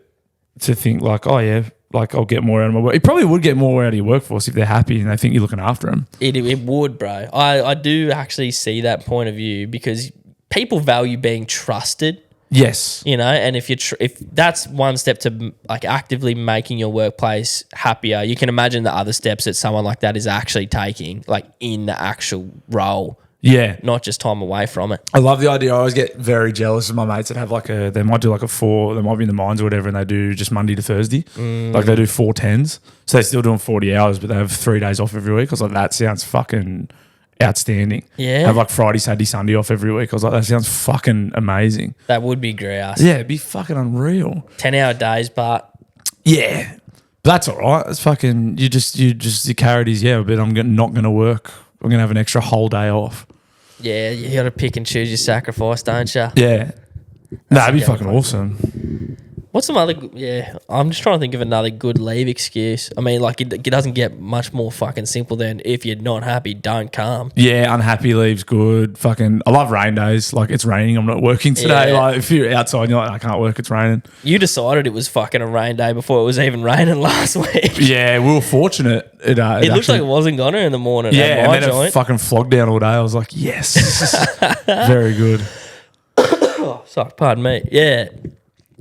think like, oh yeah, like I'll get more out of my work. You probably would get more out of your workforce if they're happy and they think you're looking after them. It would, bro. I do actually see that point of view because people value being trusted. Yes, and if that's one step to like actively making your workplace happier, you can imagine the other steps that someone like that is actually taking, like in the actual role. Yeah, not just time away from it. I love the idea. I always get very jealous of my mates that have they might do like a 4, they might be in the mines or whatever, and they do just Monday to Thursday. Like they do 4 10s, so they're still doing 40 hours, but they have 3 days off every week. I was like, that sounds fucking outstanding. Yeah. Have like Friday, Saturday, Sunday off every week. I was like, that sounds fucking amazing. That would be grouse. Yeah, it'd be fucking unreal. 10-hour days, but yeah, but that's all right. It's fucking you carried his but I'm not gonna work. I'm gonna have an extra whole day off. Yeah, you got to pick and choose your sacrifice, don't you? Yeah, that'd be fucking awesome. What's some other? Yeah, I'm just trying to think of another good leave excuse. I mean, like it doesn't get much more fucking simple than if you're not happy, don't come. Yeah, unhappy leave's good. Fucking, I love rain days. Like it's raining, I'm not working today. Yeah. Like if you're outside, and you're like, I can't work. It's raining. You decided it was fucking a rain day before it was even raining last week. Yeah, we were fortunate. It looked like it wasn't gonna in the morning. Yeah, and then it fucking flogged down all day. I was like, yes, very good. Oh, sorry, pardon me. Yeah.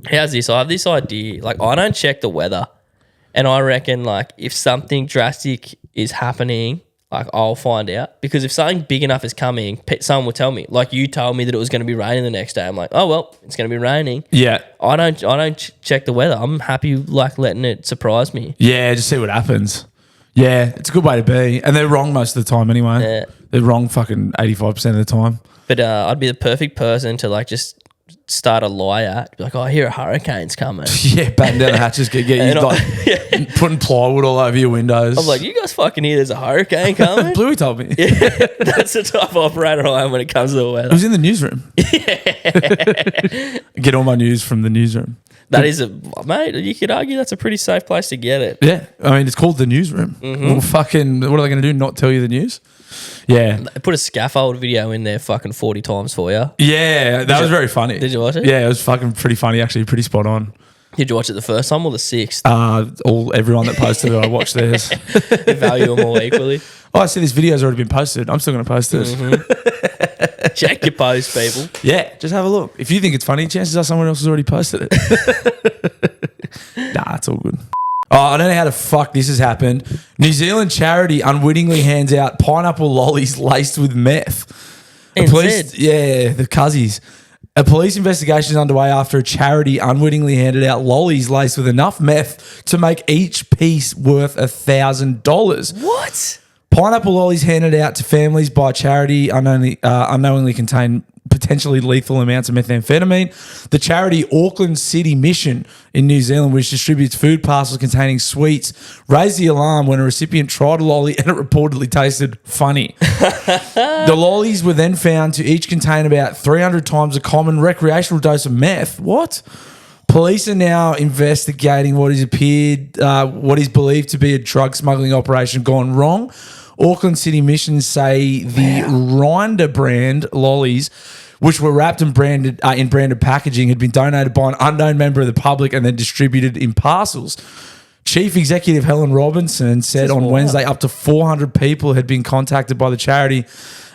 How's this? I have this idea. Like, I don't check the weather. And I reckon, like, if something drastic is happening, like, I'll find out. Because if something big enough is coming, someone will tell me. Like, you told me that it was going to be raining the next day. I'm like, oh, well, it's going to be raining. Yeah. I don't check the weather. I'm happy, like, letting it surprise me. Yeah, just see what happens. Yeah, it's a good way to be. And they're wrong most of the time anyway. Yeah. They're wrong fucking 85% of the time. But I'd be the perfect person to, like, just start a lie at. Be like, oh, I hear a hurricane's coming. Yeah, batten down the hatches, get you like putting plywood all over your windows. I'm like, you guys fucking hear there's a hurricane coming? Bluey told me. Yeah, that's the type of operator I am when it comes to the weather. It was in the newsroom. Yeah. Get all my news from the newsroom. That is mate, you could argue that's a pretty safe place to get it. Yeah. I mean, it's called the newsroom. Mm-hmm. Well, fucking, what are they going to do? Not tell you the news? Yeah. Put a scaffold video in there fucking 40 times for you. Yeah, that was very funny. Did you watch it? Yeah, it was fucking pretty funny, actually, pretty spot on. Did you watch it the first time or the sixth? Everyone that posted it, I watched theirs. They value them all equally. Oh, I see this video's already been posted. I'm still going to post this. Mm-hmm. Check your post, people. Yeah, just have a look. If you think it's funny, chances are someone else has already posted it. Nah, it's all good. Oh, I don't know how the fuck this has happened. New Zealand charity unwittingly hands out pineapple lollies laced with meth. Yeah, the cuzzies. A police investigation is underway after a charity unwittingly handed out lollies laced with enough meth to make each piece worth $1,000. What? Pineapple lollies handed out to families by charity unknowingly contain potentially lethal amounts of methamphetamine. The charity Auckland City Mission in New Zealand, which distributes food parcels containing sweets, raised the alarm when a recipient tried a lolly and it reportedly tasted funny. The lollies were then found to each contain about 300 times a common recreational dose of meth. What? Police are now investigating what is believed to be a drug smuggling operation gone wrong. Auckland City Mission say the Rinder brand lollies, which were wrapped and branded in branded packaging, had been donated by an unknown member of the public and then distributed in parcels. Chief Executive Helen Robinson said on Wednesday up to 400 people had been contacted by the charity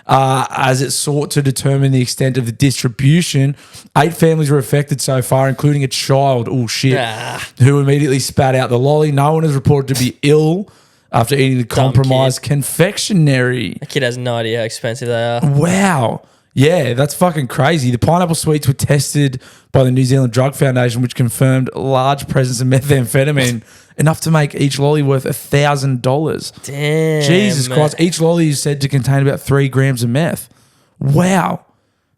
as it sought to determine the extent of the distribution. 8 families were affected so far, including a child, who immediately spat out the lolly. No one is reported to be ill after eating the compromised confectionery. The kid has no idea how expensive they are. Wow. Yeah, that's fucking crazy. The pineapple sweets were tested by the New Zealand Drug Foundation, which confirmed large presence of methamphetamine, enough to make each lolly worth $1,000. Damn. Jesus Christ. Each lolly is said to contain about 3 grams of meth. Wow.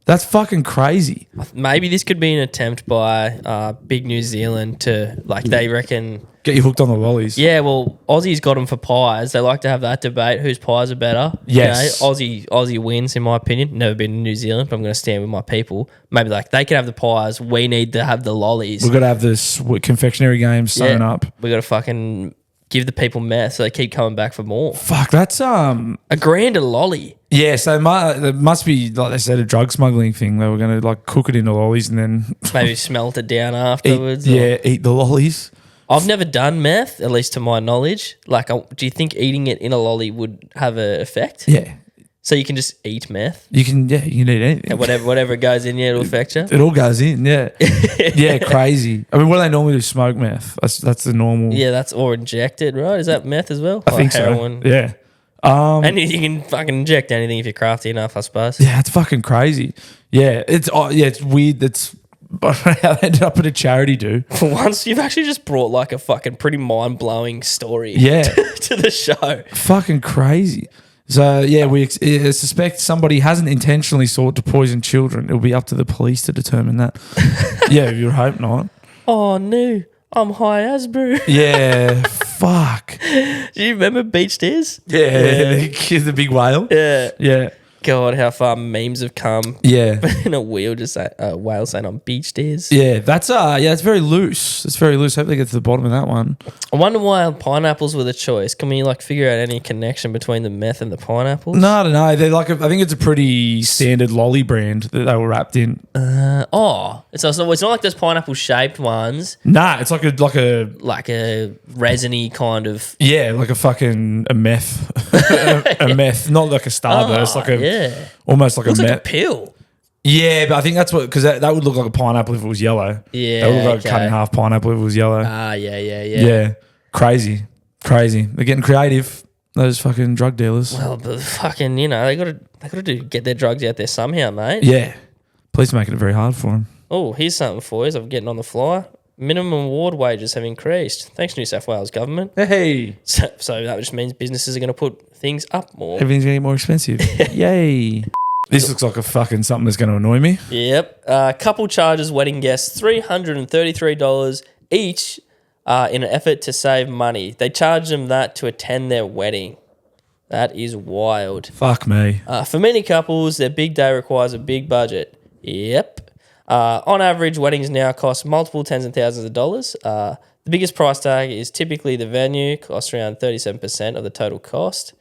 That's fucking crazy. Maybe this could be an attempt by big New Zealand to, like, they reckon... Get you hooked on the lollies. Yeah, well, Aussies got them for pies. They like to have that debate, whose pies are better. Yes. You know, Aussie wins, in my opinion. Never been in New Zealand, but I'm going to stand with my people. Maybe, like, they can have the pies. We need to have the lollies. We've got to have this confectionery game sewn up. We got to fucking give the people meth so they keep coming back for more. Fuck, that's... $1,000 a lolly. Yeah, so there must be, like they said, a drug smuggling thing. They were going to, like, cook it into lollies and then... Maybe smelt it down afterwards. Eat the lollies. I've never done meth, at least to my knowledge. Like, do you think eating it in a lolly would have an effect? Yeah. So you can just eat meth? You can eat anything. And whatever goes in, it'll affect you? It all goes in, yeah. Yeah, crazy. I mean, what do they normally do? Smoke meth. That's the normal. Yeah, that's or injected, right? Is that meth as well? I think heroin? So, yeah. And you can fucking inject anything if you're crafty enough, I suppose. Yeah, it's fucking crazy. Yeah, it's weird. That's how they ended up at a charity, dude. For once, you've actually just brought like a fucking pretty mind-blowing story to the show. Fucking crazy. So, yeah, we suspect somebody hasn't intentionally sought to poison children. It'll be up to the police to determine that. Yeah, you'd hope not. Oh, no. I'm high as brew. Yeah, fuck. Do you remember Beach Tears? Yeah. The big whale. Yeah. Yeah. God, how far memes have come. Yeah. In a wheel, just a whale saying on beach stairs. Yeah, that's it's very loose. It's very loose. Hopefully get to the bottom of that one. I wonder why pineapples were the choice. Can we like figure out any connection between the meth and the pineapples? No, I don't know. They're like I think it's a pretty standard lolly brand that they were wrapped in. It's not like those pineapple shaped ones. Nah, it's like a resiny kind of like a meth a meth, not like a Starburst, almost like looks a meth. like a pill. Yeah, but I think that's what because that would look like a pineapple if it was yellow. Yeah, that would look like a cut in half pineapple if it was yellow. Yeah. Crazy. They're getting creative. Those fucking drug dealers. Well, but fucking they gotta get their drugs out there somehow, mate. Yeah, police are making it very hard for them. Oh, here's something for you. I'm getting on the fly. Minimum award wages have increased. Thanks, New South Wales government. Hey. So that just means businesses are going to put things up more. Everything's going to get more expensive. Yay. This looks like a fucking something that's going to annoy me. Yep. Couple charges wedding guests $333 each in an effort to save money. They charge them that to attend their wedding. That is wild. Fuck me. For many couples, their big day requires a big budget. Yep. On average, weddings now cost multiple tens of thousands of dollars. The biggest price tag is typically the venue, costs around 37% of the total cost.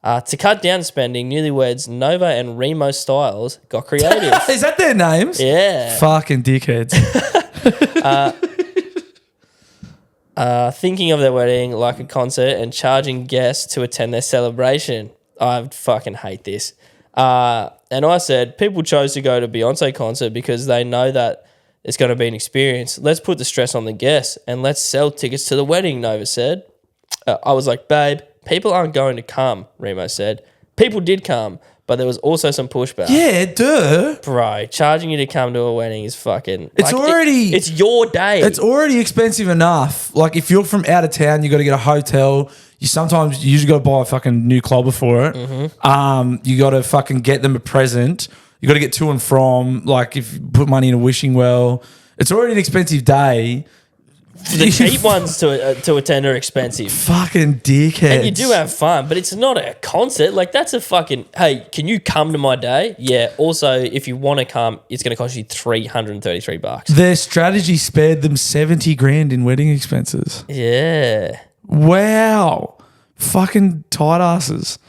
To cut down spending, newlyweds Nova and Remo Styles got creative. Is that their names? Yeah. Fucking dickheads. Thinking of their wedding like a concert and charging guests to attend their celebration. I fucking hate this. And I said, people chose to go to Beyonce concert because they know that it's going to be an experience. Let's put the stress on the guests and let's sell tickets to the wedding, Nova said. I was like, babe, people aren't going to come, Remo said. People did come, but there was also some pushback. Yeah, duh. Bro, charging you to come to a wedding is fucking... It's already... It's your day. It's already expensive enough. Like, if you're from out of town, you got to get a hotel. You usually got to buy a fucking new clobber for it. Mm-hmm. You got to fucking get them a present. You got to get to and from. Like, if you put money in a wishing well, it's already an expensive day. The cheap ones to attend are expensive. Fucking dickheads. And you do have fun, but it's not a concert. Like, that's a fucking, hey, can you come to my day? Yeah. Also, if you want to come, it's going to cost you $333. Their strategy spared them 70 grand in wedding expenses. Yeah. Wow. Fucking tight asses.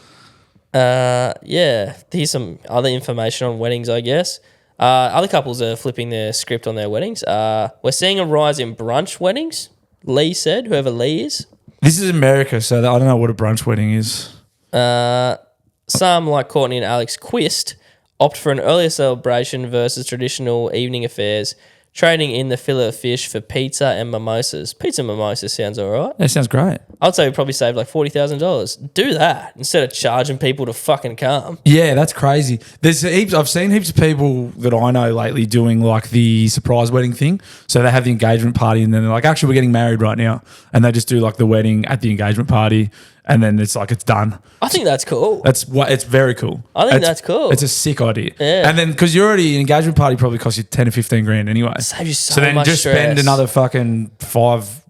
Yeah. Here's some other information on weddings, I guess. Other couples are flipping their script on their weddings. We're seeing a rise in brunch weddings, Lee said, whoever Lee is. This is America, so I don't know what a brunch wedding is. Some, like Courtney and Alex Quist, opt for an earlier celebration versus traditional evening affairs, trading in the fillet of fish for pizza and mimosas. Pizza and mimosas sounds all right. That sounds great. I'd say we probably saved like $40,000. Do that instead of charging people to fucking come. Yeah, that's crazy. There's heaps. I've seen heaps of people that I know lately doing like the surprise wedding thing. So they have the engagement party and then they're like, actually, we're getting married right now. And they just do like the wedding at the engagement party. And then it's like, it's done. I think that's cool. It's very cool. I think that's cool. It's a sick idea. Yeah. And then, because you're already, an engagement party probably costs you 10 or 15 grand anyway. Saves you so then much just stress. spend another fucking five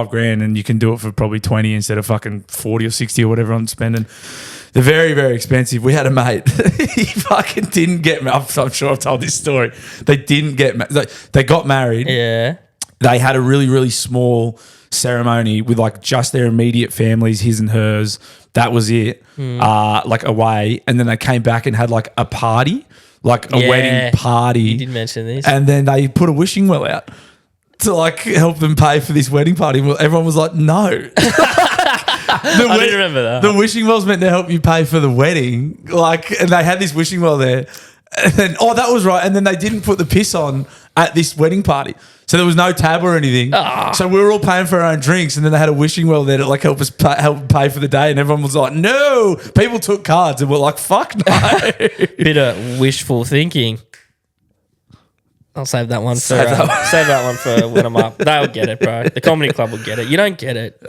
grand and you can do it for probably 20 instead of fucking 40 or 60 or whatever I'm spending. They're very, very expensive. We had a mate. He fucking didn't get married. I'm sure I've told this story. They didn't get married. They got married. Yeah. They had a really, really small ceremony with like just their immediate families, his and hers. That was it. Like away. And then they came back and had like a party, like a wedding party. You did mention this. And then they put a wishing well out to like help them pay for this wedding party. Well, everyone was like, no. I didn't remember that. The wishing well's meant to help you pay for the wedding. Like, and they had this wishing well there. And then, that was right. And then they didn't put the piss on at this wedding party. So there was no tab or anything. So we were all paying for our own drinks, and then they had a wishing well there to like help us pay for the day. And everyone was like, "No!" People took cards, and we're like, "Fuck no!" Bit of wishful thinking. I'll save that one for save that one for when I'm up. They'll get it, bro. The comedy club will get it. You don't get it.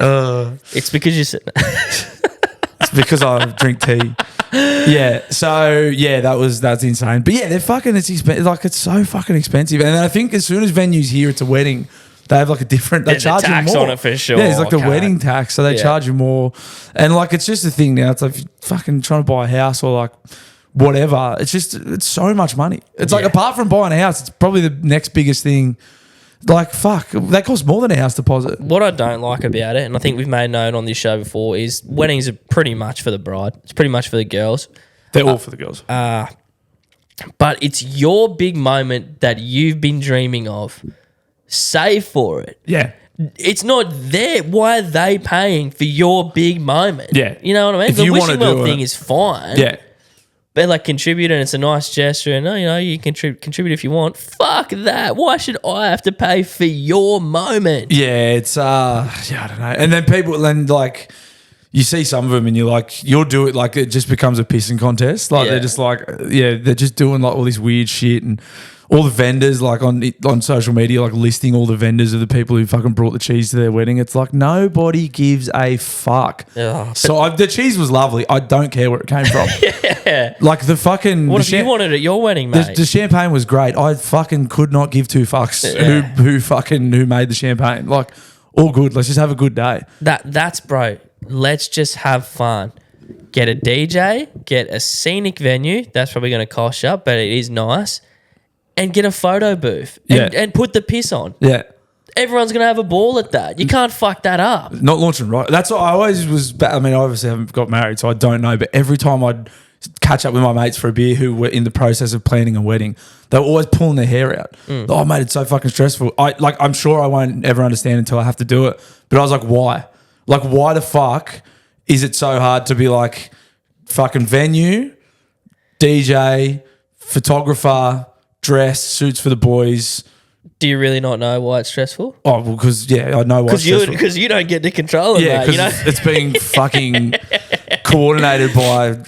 It's because you sit. It's because I drink tea. Yeah. So yeah, that's insane. But yeah, they're fucking. It's expensive. Like, it's so fucking expensive. And then I think as soon as venues hear it's a wedding, they have like a different. They charge you more. Tax on it for sure. Yeah, it's like the wedding tax, so they charge you more. And like, it's just a thing now. It's like, if you're fucking trying to buy a house or like whatever. It's so much money. It's like, apart from buying a house, it's probably the next biggest thing. Like, fuck, that costs more than a house deposit. What I don't like about it, and I think we've made known on this show before, is weddings are pretty much for the bride. It's pretty much for the girls. They're all for the girls. But it's your big moment that you've been dreaming of. Save for it. Yeah. It's not there. Why are they paying for your big moment? Yeah. You know what I mean? If the you wishing wanna well do thing it. is fine. Yeah. They like contribute and it's a nice gesture and you can contribute if you want. Fuck that. Why should I have to pay for your moment? Yeah, it's I don't know. And then people like, you see some of them and you're like, you'll do it, like it just becomes a pissing contest. Like they're just like, they're just doing like all this weird shit, and all the vendors like on social media, like listing all the vendors of the people who fucking brought the cheese to their wedding. It's like, nobody gives a fuck. So the cheese was lovely. I don't care where it came from. Yeah. Like the fucking... What if you wanted at your wedding, mate? The champagne was great. I fucking could not give two fucks who made the champagne. Like, all good. Let's just have a good day. That's bro. Let's just have fun. Get a DJ, get a scenic venue. That's probably going to cost you, but it is nice. And get a photo booth and put the piss on. Yeah. Everyone's going to have a ball at that. You can't fuck that up. Not launching right. That's what I always was. I mean, I obviously haven't got married, so I don't know. But every time I'd catch up with my mates for a beer who were in the process of planning a wedding, they were always pulling their hair out. Oh, mate, it's so fucking stressful. I'm sure I won't ever understand until I have to do it. But I was like, why? Like, why the fuck is it so hard to be like, fucking venue, DJ, photographer, dress, suits for the boys. Do you really not know why it's stressful? Oh, well, because, I know why it's stressful. Because you don't get to control it, mate. Because it's being fucking coordinated by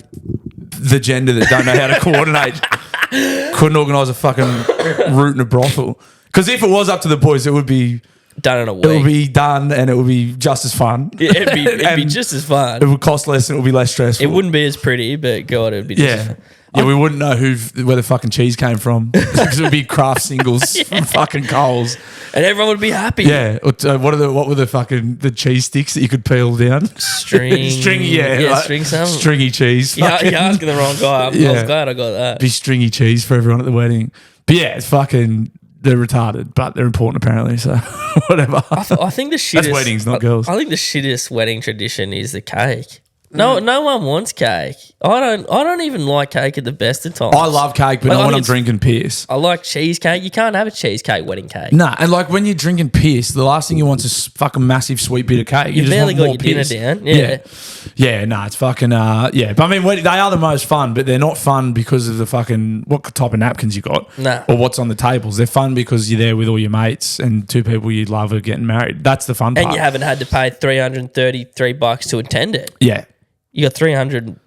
the gender that don't know how to coordinate. Couldn't organise a fucking route in a brothel. Because if it was up to the boys, it would be done in a week. It would be done and it would be just as fun. Yeah, it'd be just as fun. It would cost less and it would be less stressful. It wouldn't be as pretty, but God, it would be just as fun. Yeah, we wouldn't know where the fucking cheese came from because it would be craft singles from fucking Coles, and everyone would be happy. Yeah, what were the fucking the cheese sticks that you could peel down? Stringy, stringy cheese. Yeah, you're asking the wrong guy. I was glad I got that. Be stringy cheese for everyone at the wedding. But yeah, it's fucking. They're retarded, but they're important apparently. So whatever. I think the shittest. That's weddings, not girls. I think the shittest wedding tradition is the cake. No one wants cake. I don't even like cake at the best of times. I love cake, but not when I'm drinking piss. I like cheesecake. You can't have a cheesecake wedding cake. Nah, and like when you're drinking piss, the last thing you want is fucking massive sweet bit of cake. You barely got your dinner down. Yeah, nah, it's fucking But I mean, they are the most fun, but they're not fun because of the fucking what type of napkins you got, or what's on the tables. They're fun because you're there with all your mates and two people you love are getting married. That's the fun part. And you haven't had to pay $333 to attend it. Yeah. You got $300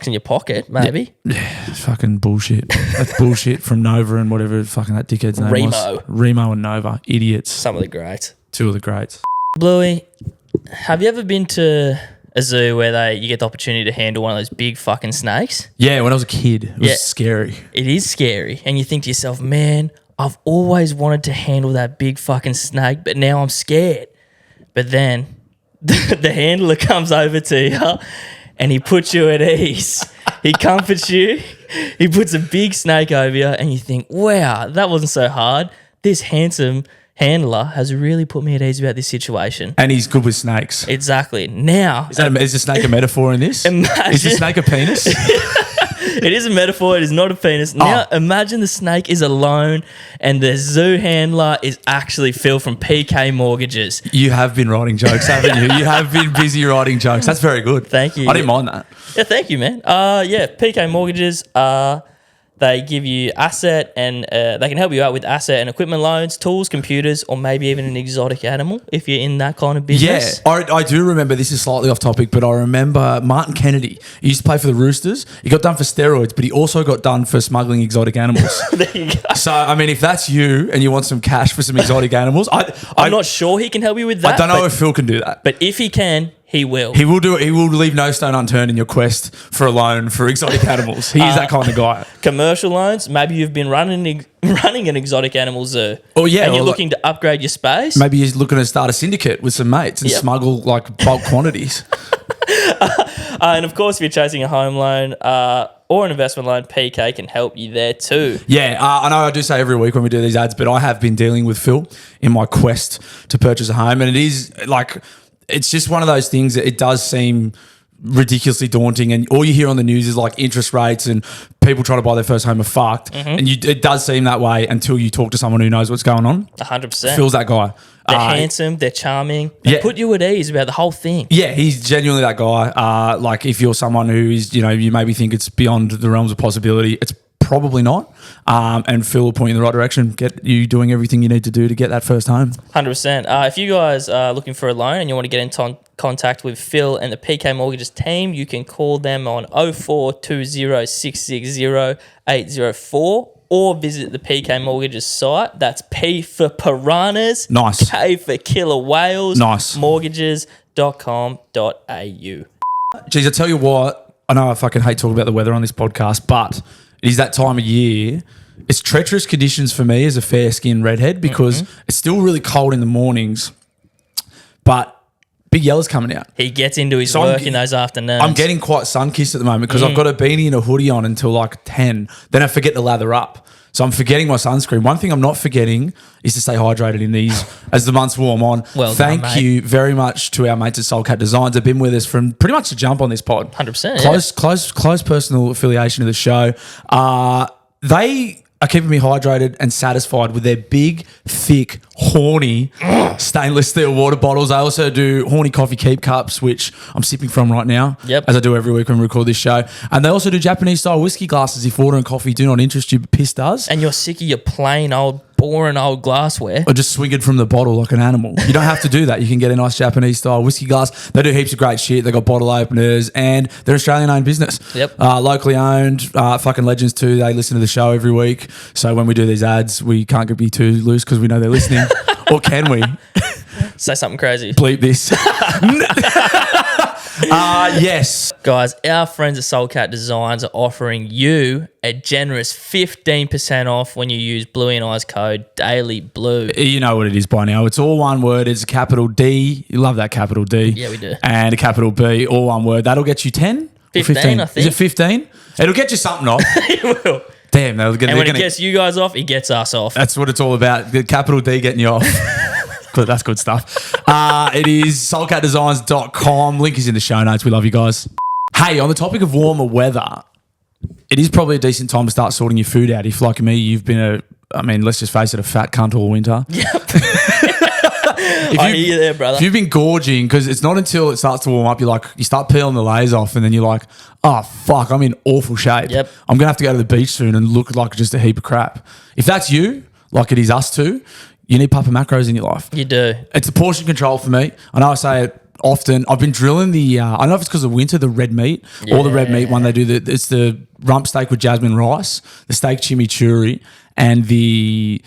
in your pocket, maybe. Yeah, it's fucking bullshit. That's bullshit from Nova and whatever fucking that dickhead's name was. Remo and Nova, idiots. Some of the greats. Two of the greats. Bluey, have you ever been to a zoo where you get the opportunity to handle one of those big fucking snakes? Yeah, when I was a kid, it was scary. It is scary, and you think to yourself, man, I've always wanted to handle that big fucking snake, but now I'm scared. But then the handler comes over to you. And he puts you at ease. He comforts you. He puts a big snake over you, and you think, wow, that wasn't so hard. This handsome handler has really put me at ease about this situation. And he's good with snakes. Exactly. Now... Is the snake a metaphor in this? Is the snake a penis? It is a metaphor. It is not a penis. Now, imagine the snake is alone and the zoo handler is actually Phil from PK Mortgages. You have been writing jokes, haven't you? You have been busy writing jokes. That's very good. Thank you. I didn't mind that. Yeah, thank you, man. PK Mortgages, they give you asset and they can help you out with asset and equipment loans, tools, computers, or maybe even an exotic animal if you're in that kind of business. Yeah, I do remember, this is slightly off topic, but I remember Martin Kennedy. He used to play for the Roosters. He got done for steroids, but he also got done for smuggling exotic animals. There you go. So, I mean, if that's you and you want some cash for some exotic animals, I'm not sure he can help you with that. I don't know if Phil can do that. But if he can, he will. He will do it. He will leave no stone unturned in your quest for a loan for exotic animals. He is that kind of guy. Commercial loans. Maybe you've been running an exotic animal zoo. Oh yeah, and you're looking to upgrade your space. Maybe you're looking to start a syndicate with some mates and smuggle like bulk quantities. And of course, if you're chasing a home loan or an investment loan, PK can help you there too. Yeah, I know I do say every week when we do these ads, but I have been dealing with Phil in my quest to purchase a home, and it is like, it's just one of those things that it does seem ridiculously daunting, and all you hear on the news is like interest rates and people trying to buy their first home are fucked, and it does seem that way until you talk to someone who knows what's going on. 100%. Phil's that guy. They're handsome, they're charming, they put you at ease about the whole thing. Yeah, he's genuinely that guy. Like if you're someone who is, you maybe think it's beyond the realms of possibility, it's probably not. And Phil will point you in the right direction, get you doing everything you need to do to get that first home. 100%. If you guys are looking for a loan and you want to get in contact with Phil and the PK Mortgages team, you can call them on 0420 660 804 or visit the PK Mortgages site. That's P for piranhas, nice. K for killer whales, nice. mortgages.com.au. Geez, I tell you what, I know I fucking hate talking about the weather on this podcast, but it is that time of year. It's treacherous conditions for me as a fair-skinned redhead because it's still really cold in the mornings, but Big Yella's coming out. He gets into his work in those afternoons. I'm getting quite sun-kissed at the moment because I've got a beanie and a hoodie on until like 10. Then I forget to lather up. So I'm forgetting my sunscreen. One thing I'm not forgetting is to stay hydrated in these as the months warm on. Well Thank done, you very much to our mates at Soulcat Designs. They've been with us from pretty much the jump on this pod. 100%. Close personal affiliation of the show. They are keeping me hydrated and satisfied with their big, thick, horny stainless steel water bottles. They also do horny coffee keep cups, which I'm sipping from right now, as I do every week when we record this show. And they also do Japanese-style whiskey glasses if water and coffee do not interest you, but piss does. And you're sick of your plain old, boring old glassware. Or just swig it from the bottle like an animal. You don't have to do that. You can get a nice Japanese-style whiskey glass. They do heaps of great shit. They got bottle openers, and they're Australian-owned business. Yep. Locally owned. Fucking legends too. They listen to the show every week. So when we do these ads, we can't be too loose because we know they're listening. Or can we? Say something crazy. Bleep this. Yes. Guys, our friends at Soulcat Designs are offering you a generous 15% off when you use Bluey and I's code DailyBlue. You know what it is by now. It's all one word. It's a capital D. You love that capital D. Yeah, we do. And a capital B, all one word. That'll get you 10? 15, I think. Is it 15? It'll get you something off. It will. Damn. And when it gets you guys off, it gets us off. That's what it's all about. The capital D getting you off. Good, that's good stuff. It is soulcatdesigns.com. Link is in the show notes. We love you guys. Hey, on the topic of warmer weather, it is probably a decent time to start sorting your food out. If, like me, you've been let's just face it, a fat cunt all winter. Yep. I hear you there, brother. If you've been gorging, because it's not until it starts to warm up, you start peeling the layers off, and then you're like, oh, fuck, I'm in awful shape. Yep. I'm going to have to go to the beach soon and look like just a heap of crap. If that's you, like it is us too, you need Papa Macros in your life. You do. It's the portion control for me. I know I say it often. I've been drilling I don't know if it's because of winter, the red meat, or the red meat one they do. It's the rump steak with jasmine rice, the steak chimichurri, and the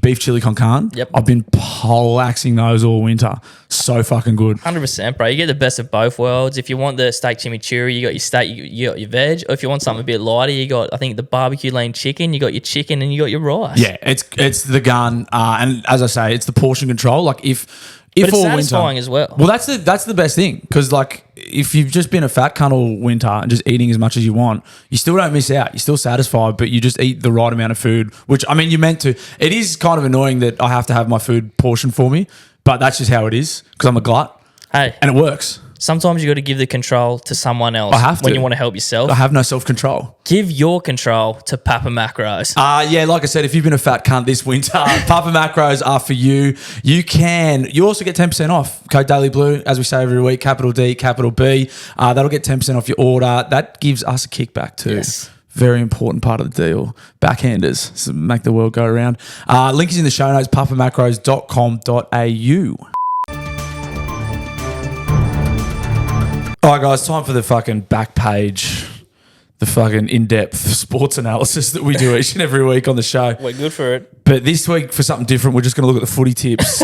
beef chili con carne. Yep. I've been polaxing those all winter. So fucking good. 100%, bro. You get the best of both worlds. If you want the steak chimichurri, you got your steak, you got your veg. Or if you want something a bit lighter, you got, I think, the barbecue lane chicken, you got your chicken, and you got your rice. Yeah, it's the gun. And as I say, it's the portion control. Like if But it's all satisfying winter, as well. Well, that's the best thing, because like if you've just been a fat cunt all winter and just eating as much as you want, you still don't miss out. You're still satisfied, but you just eat the right amount of food, which, I mean, you're meant to. It is kind of annoying that I have to have my food portioned for me, but that's just how it is because I'm a glut. Hey. And it works. Sometimes you got to give the control to someone else. I have to. When you want to help yourself. I have no self-control. Give your control to Papa Macros. Yeah, like I said, if you've been a fat cunt this winter, Papa Macros are for you. You also get 10% off. Code DailyBlue, as we say every week, capital D, capital B. That'll get 10% off your order. That gives us a kickback too. Yes. Very important part of the deal. Backhanders, so make the world go around. Link is in the show notes, papamacros.com.au. All right, guys, time for the fucking back page, the fucking in-depth sports analysis that we do each and every week on the show. We're good for it. But this week, for something different, we're just going to look at the footy tips.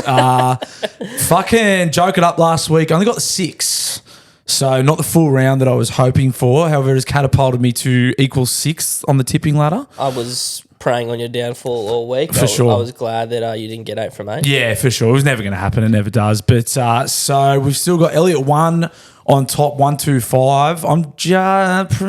Fucking joke it up last week. I only got the 6. So not the full round that I was hoping for. However, it has catapulted me to equal 6th on the tipping ladder. I was preying on your downfall all week. For sure. I was glad that you didn't get 8 from 8. Yeah, for sure. It was never going to happen. It never does. But so we've still got Elliot 1 on top, 125. I'm just,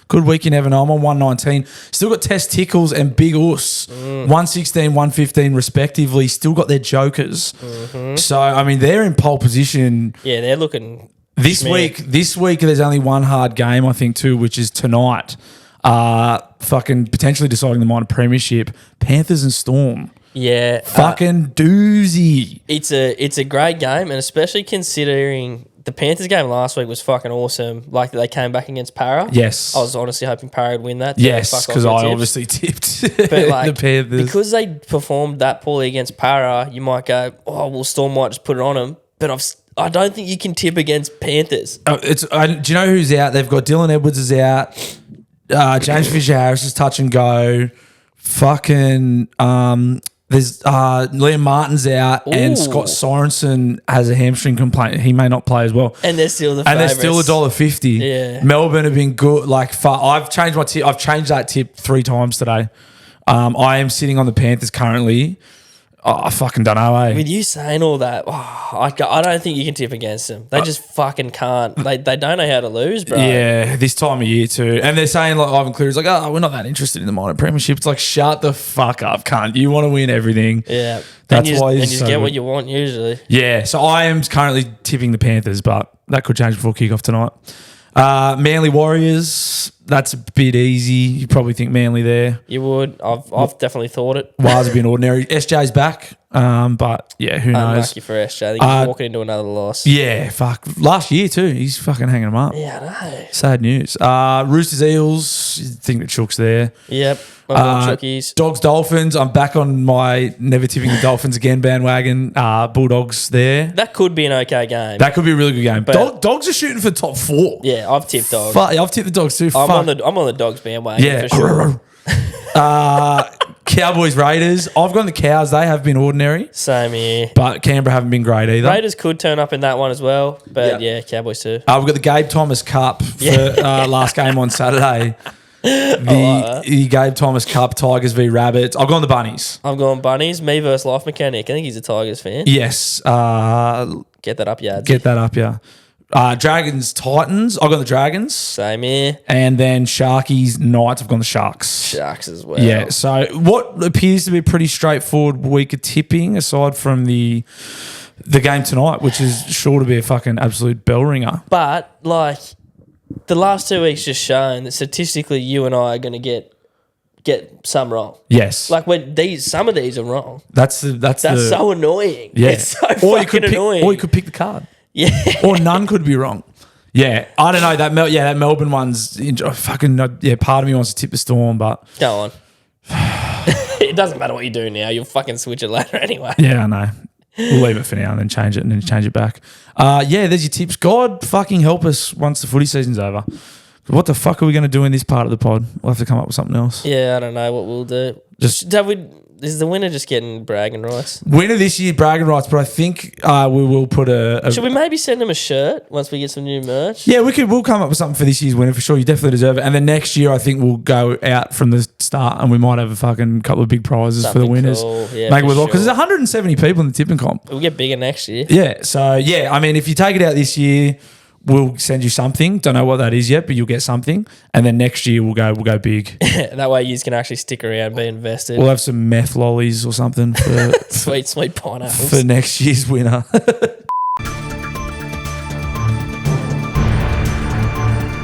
good week, you never know. I'm on 119. Still got Test Tickles and Big Us, 116, 115 respectively. Still got their jokers. Mm-hmm. So, I mean, they're in pole position. Yeah, they're looking This week, there's only one hard game, I think, too, which is tonight. Fucking potentially deciding the minor premiership. Panthers and Storm. Yeah. Fucking doozy. It's a great game, and especially considering the Panthers game last week was fucking awesome. Like, they came back against Para. Yes. I was honestly hoping Para would win that. Yes, because I obviously tipped but like, the Panthers. Because they performed that poorly against Para, you might go, oh, well, Storm might just put it on them. But I don't think you can tip against Panthers. Do you know who's out? They've got Dylan Edwards is out. James Fisher-Harris is touch and go. Fucking... There's Liam Martin's out. Ooh. And Scott Sorensen has a hamstring complaint. He may not play as well. And they're still the favourites. And they're still $1.50. Yeah. Melbourne have been good. I've changed my tip. I've changed that tip 3 times today. I am sitting on the Panthers currently. I fucking don't know, eh? With you saying all that, I don't think you can tip against them. They just fucking can't. They don't know how to lose, bro. Yeah, this time of year too. And they're saying, like, Ivan Cleary's like, we're not that interested in the minor premiership. It's like, shut the fuck up, cunt. You want to win everything. Yeah. That's why you just get what you want usually. Yeah, so I am currently tipping the Panthers, but that could change before kickoff tonight. Manly Warriors, That's a bit easy. You probably think Manly there. You would. I've definitely thought it. Wars have been ordinary. SJ's back. But yeah, who knows? Unlucky for SJ. I think he's walking into another loss. Yeah, fuck. Last year too. He's fucking hanging them up. Yeah, I know. Sad news. Roosters Eels. You think that Chook's there. Yep. Chookies. Dogs Dolphins. I'm back on my never tipping the Dolphins again bandwagon. Bulldogs there. That could be an okay game. That could be a really good game. But Dogs are shooting for top 4. Yeah, I've tipped Dogs. Fuck, I've tipped the Dogs too. I'm on the Dogs bandwagon. Yeah. For sure. Cowboys Raiders. I've gone the Cows. They have been ordinary. Same here. But Canberra haven't been great either. Raiders could turn up in that one as well. But yeah Cowboys too. We've got the Gabe Thomas Cup for last game on Saturday. The Gabe Thomas Cup, Tigers v Rabbits. I've gone the Bunnies. I'm going Bunnies. Me versus Life Mechanic. I think he's a Tigers fan. Yes. Get that up, yeah. Get that up, yeah. Dragons Titans. I've gone the Dragons. Same here. And then Sharkies Knights. I've gone the Sharks. Sharks as well. Yeah. So what appears to be a pretty straightforward week of tipping, aside from the game tonight, which is sure to be a fucking absolute bell ringer. But like the last 2 weeks just shown that statistically you and I are going to get some wrong. Yes. Like some of these are wrong. That's so annoying. Yeah. It's so fucking annoying. Or you could pick the card. Yeah. Or none could be wrong. Yeah. I don't know. That Melbourne one's fucking, part of me wants to tip the Storm, but. Go on. It doesn't matter what you do now. You'll fucking switch it later anyway. Yeah, I know. We'll leave it for now and then change it back. There's your tips. God fucking help us once the footy season's over. What the fuck are we going to do in this part of the pod? We'll have to come up with something else. Yeah, I don't know what we'll do. Is the winner just getting bragging rights? Winner this year, bragging rights, but I think we will put a... Should we maybe send them a shirt once we get some new merch? Yeah, we'll come up with something for this year's winner for sure. You definitely deserve it. And then next year, I think we'll go out from the start and we might have a fucking couple of big prizes for the winners. Cool. Yeah, make it worthwhile. Because there's 170 people in the tipping comp. We'll get bigger next year. Yeah. So, yeah, I mean, if you take it out this year... We'll send you something. Don't know what that is yet, but you'll get something. And then next year we'll go big. That way you can actually stick around, be invested. We'll have some meth lollies or something for sweet pineapples for next year's winner.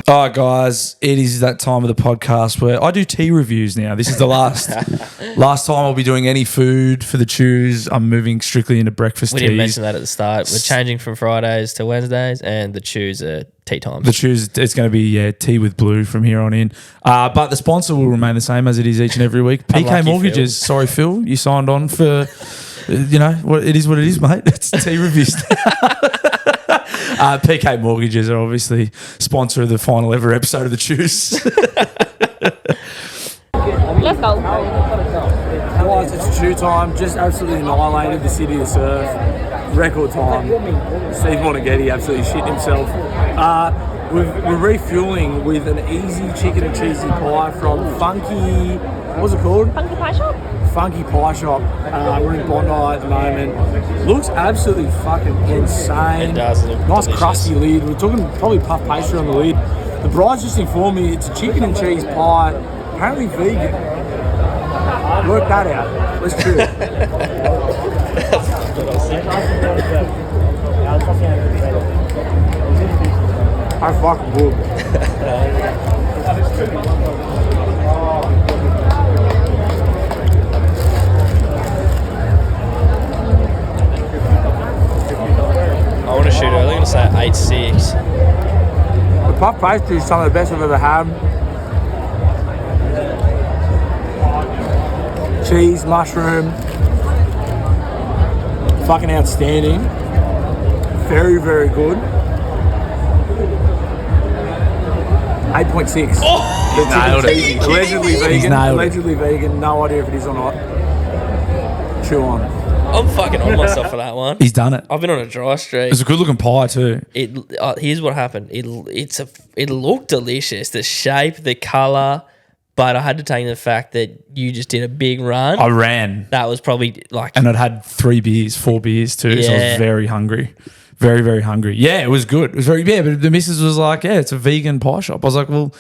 All right, guys, it is that time of the podcast where I do tea reviews now. This is the last time I'll be doing any food for the chews. I'm moving strictly into breakfast teas. We didn't mention that at the start. We're changing from Fridays to Wednesdays, and the chews are tea times. The chews, it's going to be tea with Blue from here on in. But the sponsor will remain the same as it is each and every week. PK Unlucky Mortgages. Phil. Sorry, Phil, you signed on for, what it is, mate. It's tea reviews. PK Mortgages are obviously sponsor of the final ever episode of The Choose. Let's go. Guys, it's chew time. Just absolutely annihilated the city of surf. Record time. Steve Monaghetti absolutely shit himself. We're refueling with an easy chicken and cheesy pie from Funky... What's it called? Funky Pie Shop? Funky Pie Shop. We're in Bondi at the moment. Looks absolutely fucking insane. It does look nice delicious. crusty lid. We're talking probably puff pastry on the lid. The bride's just informed me it's a chicken and cheese pie, apparently vegan. Work that out. Let's chew it. I fucking would. I want to shoot early. I'm going to say 8-6. The puff pastry is some of the best I've ever had. Cheese, mushroom, fucking outstanding. Very, very good. 8.6. Oh, nailed it. Allegedly vegan. He's nailed it. Allegedly vegan. No idea if it is or not. Chew on. I'm fucking on myself for that one. He's done it. I've been on a dry streak. It's a good looking pie too. Here's what happened. It looked delicious. The shape, the color, but I had to take in the fact that you just did a big run. I ran. That was probably like... And I'd had 4 beers too, so I was very hungry. Very, very hungry. Yeah, it was good. It was very, but the missus was like, it's a vegan pie shop. I was like, well,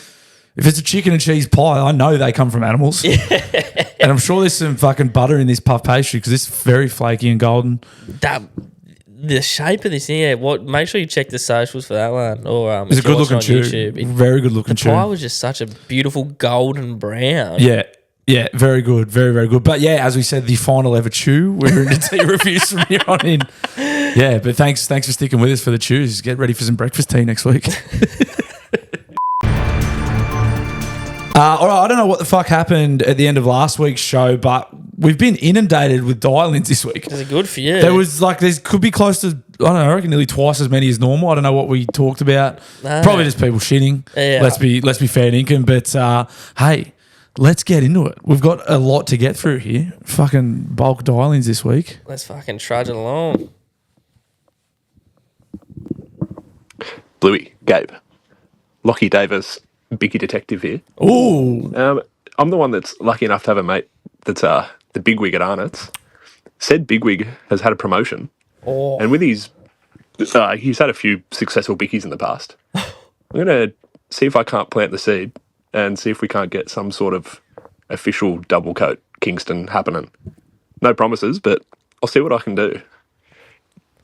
if it's a chicken and cheese pie, I know they come from animals. And I'm sure there's some fucking butter in this puff pastry because it's very flaky and golden. the shape of this thing, make sure you check the socials for that one. Or It's a good looking chew. Very good looking chew. The pie was just such a beautiful golden brown. Yeah. Yeah, very good. Very, very good. But yeah, as we said, the final ever chew. We're into tea reviews from here on in. Yeah, but thanks for sticking with us for the chews. Get ready for some breakfast tea next week. All right, I don't know what the fuck happened at the end of last week's show, but we've been inundated with dial-ins this week. Is it good for you? There could be close to, I don't know, I reckon nearly twice as many as normal. I don't know what we talked about. Probably just people shitting. Yeah. Let's be fair dinkum. But hey, let's get into it. We've got a lot to get through here. Fucking bulk dial-ins this week. Let's fucking trudge along. Bluey, Gabe, Lockie Davis, Biggie Detective here. Ooh. I'm the one that's lucky enough to have a mate that's the bigwig at Arnott's. Said bigwig has had a promotion. Oh. And with he's had a few successful bickies in the past. I'm going to see if I can't plant the seed and see if we can't get some sort of official double coat Kingston happening. No promises, but I'll see what I can do.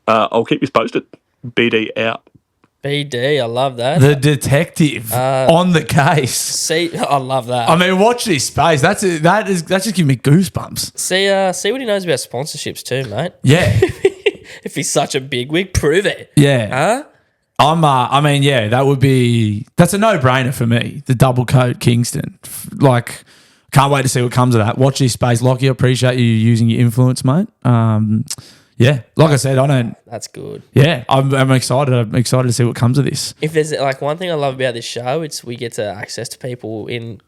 I'll keep you posted. BD out. BD, I love that. The detective on the case. See, I love that. I mean, watch this space. That's just giving me goosebumps. See what he knows about sponsorships too, mate. Yeah. If he's such a bigwig, prove it. Yeah. Huh? That's a no-brainer for me, the double coat Kingston. Like, can't wait to see what comes of that. Watch this space. Lockie, I appreciate you using your influence, mate. Yeah, like I said, That's good. Yeah, I'm excited. I'm excited to see what comes of this. If there's like one thing I love about this show, it's we get to access to people in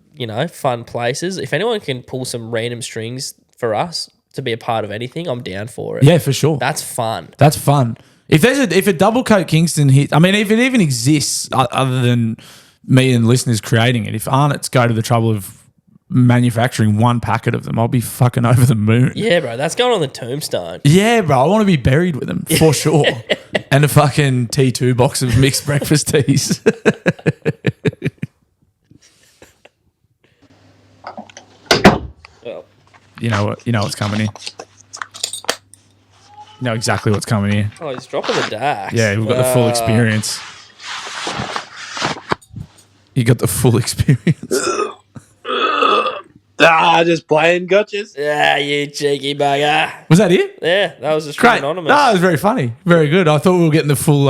fun places. If anyone can pull some random strings for us to be a part of anything, I'm down for it. Yeah, for sure. That's fun. That's fun. If a double coat Kingston hit, I mean, if it even exists other than me and listeners creating it, if Arnott's go to the trouble of manufacturing one packet of them, I'll be fucking over the moon. Yeah, bro, that's going on the tombstone. Yeah, bro, I want to be buried with them for sure. And a fucking T2 box of mixed breakfast teas. Well, You know what's coming here. You know exactly what's coming here. oh, he's dropping the dash. Yeah, we've got the full experience. You got the full experience. Just playing gotchas. Yeah, you cheeky bugger. Was that it? Yeah, that was just Great. anonymous. No, it was very funny. Very good. I thought we were getting the full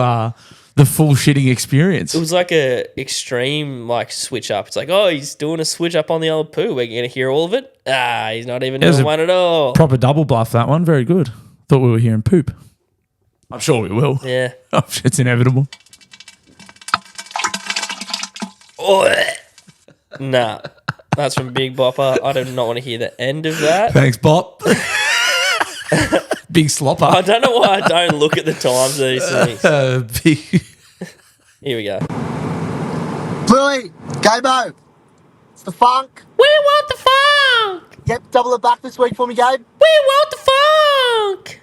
shitting experience. It was like a extreme switch up. It's like, oh, he's doing a switch up on the old poo. We're going to hear all of it. He's not even doing one at all. Proper double bluff, that one. Very good. Thought we were hearing poop. I'm sure we will. Yeah. It's inevitable. Oh, nah. That's from Big Bopper. I do not want to hear the end of that. Thanks, Bop. Big slopper. I don't know why I don't look at the times of these things. Big. Here we go. Bluey, Gabo, it's the funk. We want the funk. Yep, double it back this week for me, Gabe. We want the funk.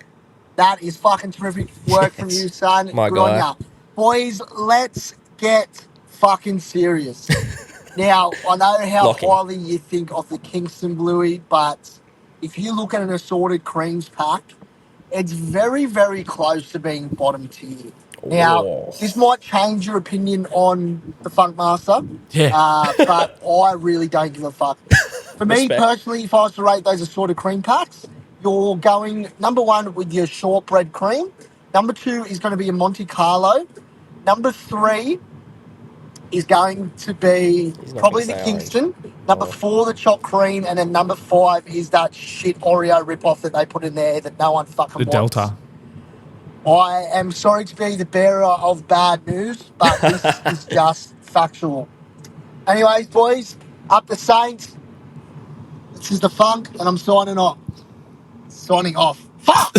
That is fucking terrific work from you, son. My Good guy. on ya. Boys, let's get fucking serious. Now, I know how Lock him. highly you think of the Kingston Bluey, but if you look at an assorted creams pack, it's very, very close to being bottom tier. Now, Oh. this might change your opinion on the Funk Master, Yeah. but I really don't give a fuck. For me Respect. personally, if I was to rate those assorted cream packs, you're going number one with your shortbread cream. Number two is going to be a Monte Carlo. Number three is going to be He's not probably gonna the say Kingston. Number four, the choc cream. And then number five is that shit Oreo ripoff that they put in there that no one fucking The wants. Delta. I am sorry to be the bearer of bad news, but this is just factual. Anyways, boys, up the Saints. This is the Funk, and I'm signing off. Signing off. Fuck!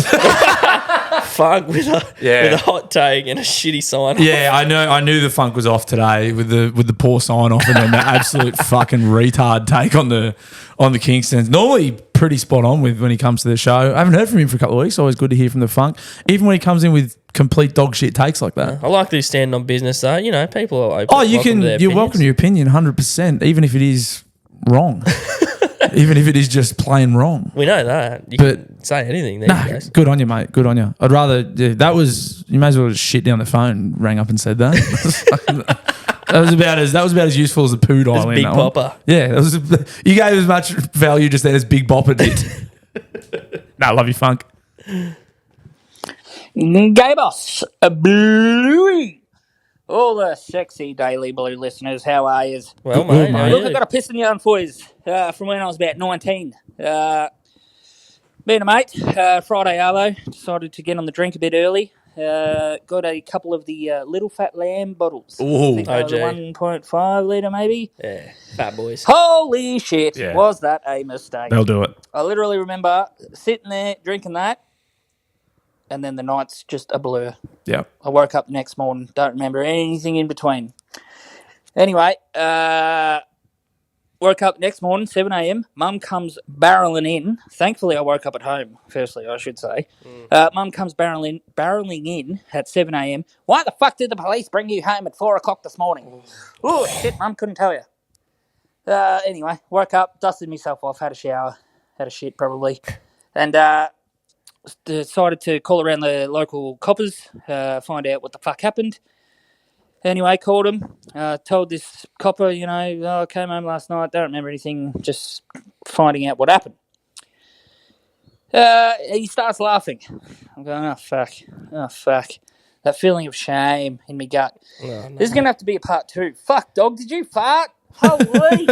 Funk with a hot take and a shitty sign. Yeah, I knew the funk was off today with the poor sign off and then the absolute fucking retard take on the Kingstons. Normally pretty spot on with when he comes to the show. I haven't heard from him for a couple of weeks. Always good to hear from the funk, even when he comes in with complete dog shit takes like that. I like that he's standing on business though. You know, people are open. Oh, you're welcome to your opinion 100%, even if it is wrong. even if it is just plain wrong. We know that. You But- can say anything these Nah, days. good on you, mate. Good on you. I'd rather that was you may as well just shit down the phone, rang up and said that. That was about as useful as the poo dial in. Big that one. Popper. Yeah, you gave as much value just then as Big Bopper did. Nah, love you, Funk. Gabos, Bluey. All the sexy Daily Blue listeners, how are you? Well, Good, mate, mate. how are Look, you? I got a piston yarn for you from when I was about 19. Me and a mate, Friday Arlo, decided to get on the drink a bit early. Got a couple of the Little Fat Lamb bottles. Ooh. I think they were the OG. 1.5 litre maybe. Yeah, fat boys. Holy shit, Yeah. was that a mistake. They'll do it. I literally remember sitting there drinking that, and then the night's just a blur. Yeah. I woke up the next morning, don't remember anything in between. Anyway, woke up next morning, 7 a.m. Mum comes barreling in. Thankfully, I woke up at home, firstly, I should say. Mum comes barreling in at 7 a.m. Why the fuck did the police bring you home at 4 o'clock this morning? Oh, shit, Mum, couldn't tell you. Anyway, woke up, dusted myself off, had a shower, had a shit probably, and decided to call around the local coppers, find out what the fuck happened. Anyway, called him, told this copper, I came home last night, don't remember anything, just finding out what happened. He starts laughing. I'm going, oh, fuck. That feeling of shame in me gut. No. This is going to have to be a part 2. Fuck, dog, did you fart? Holy!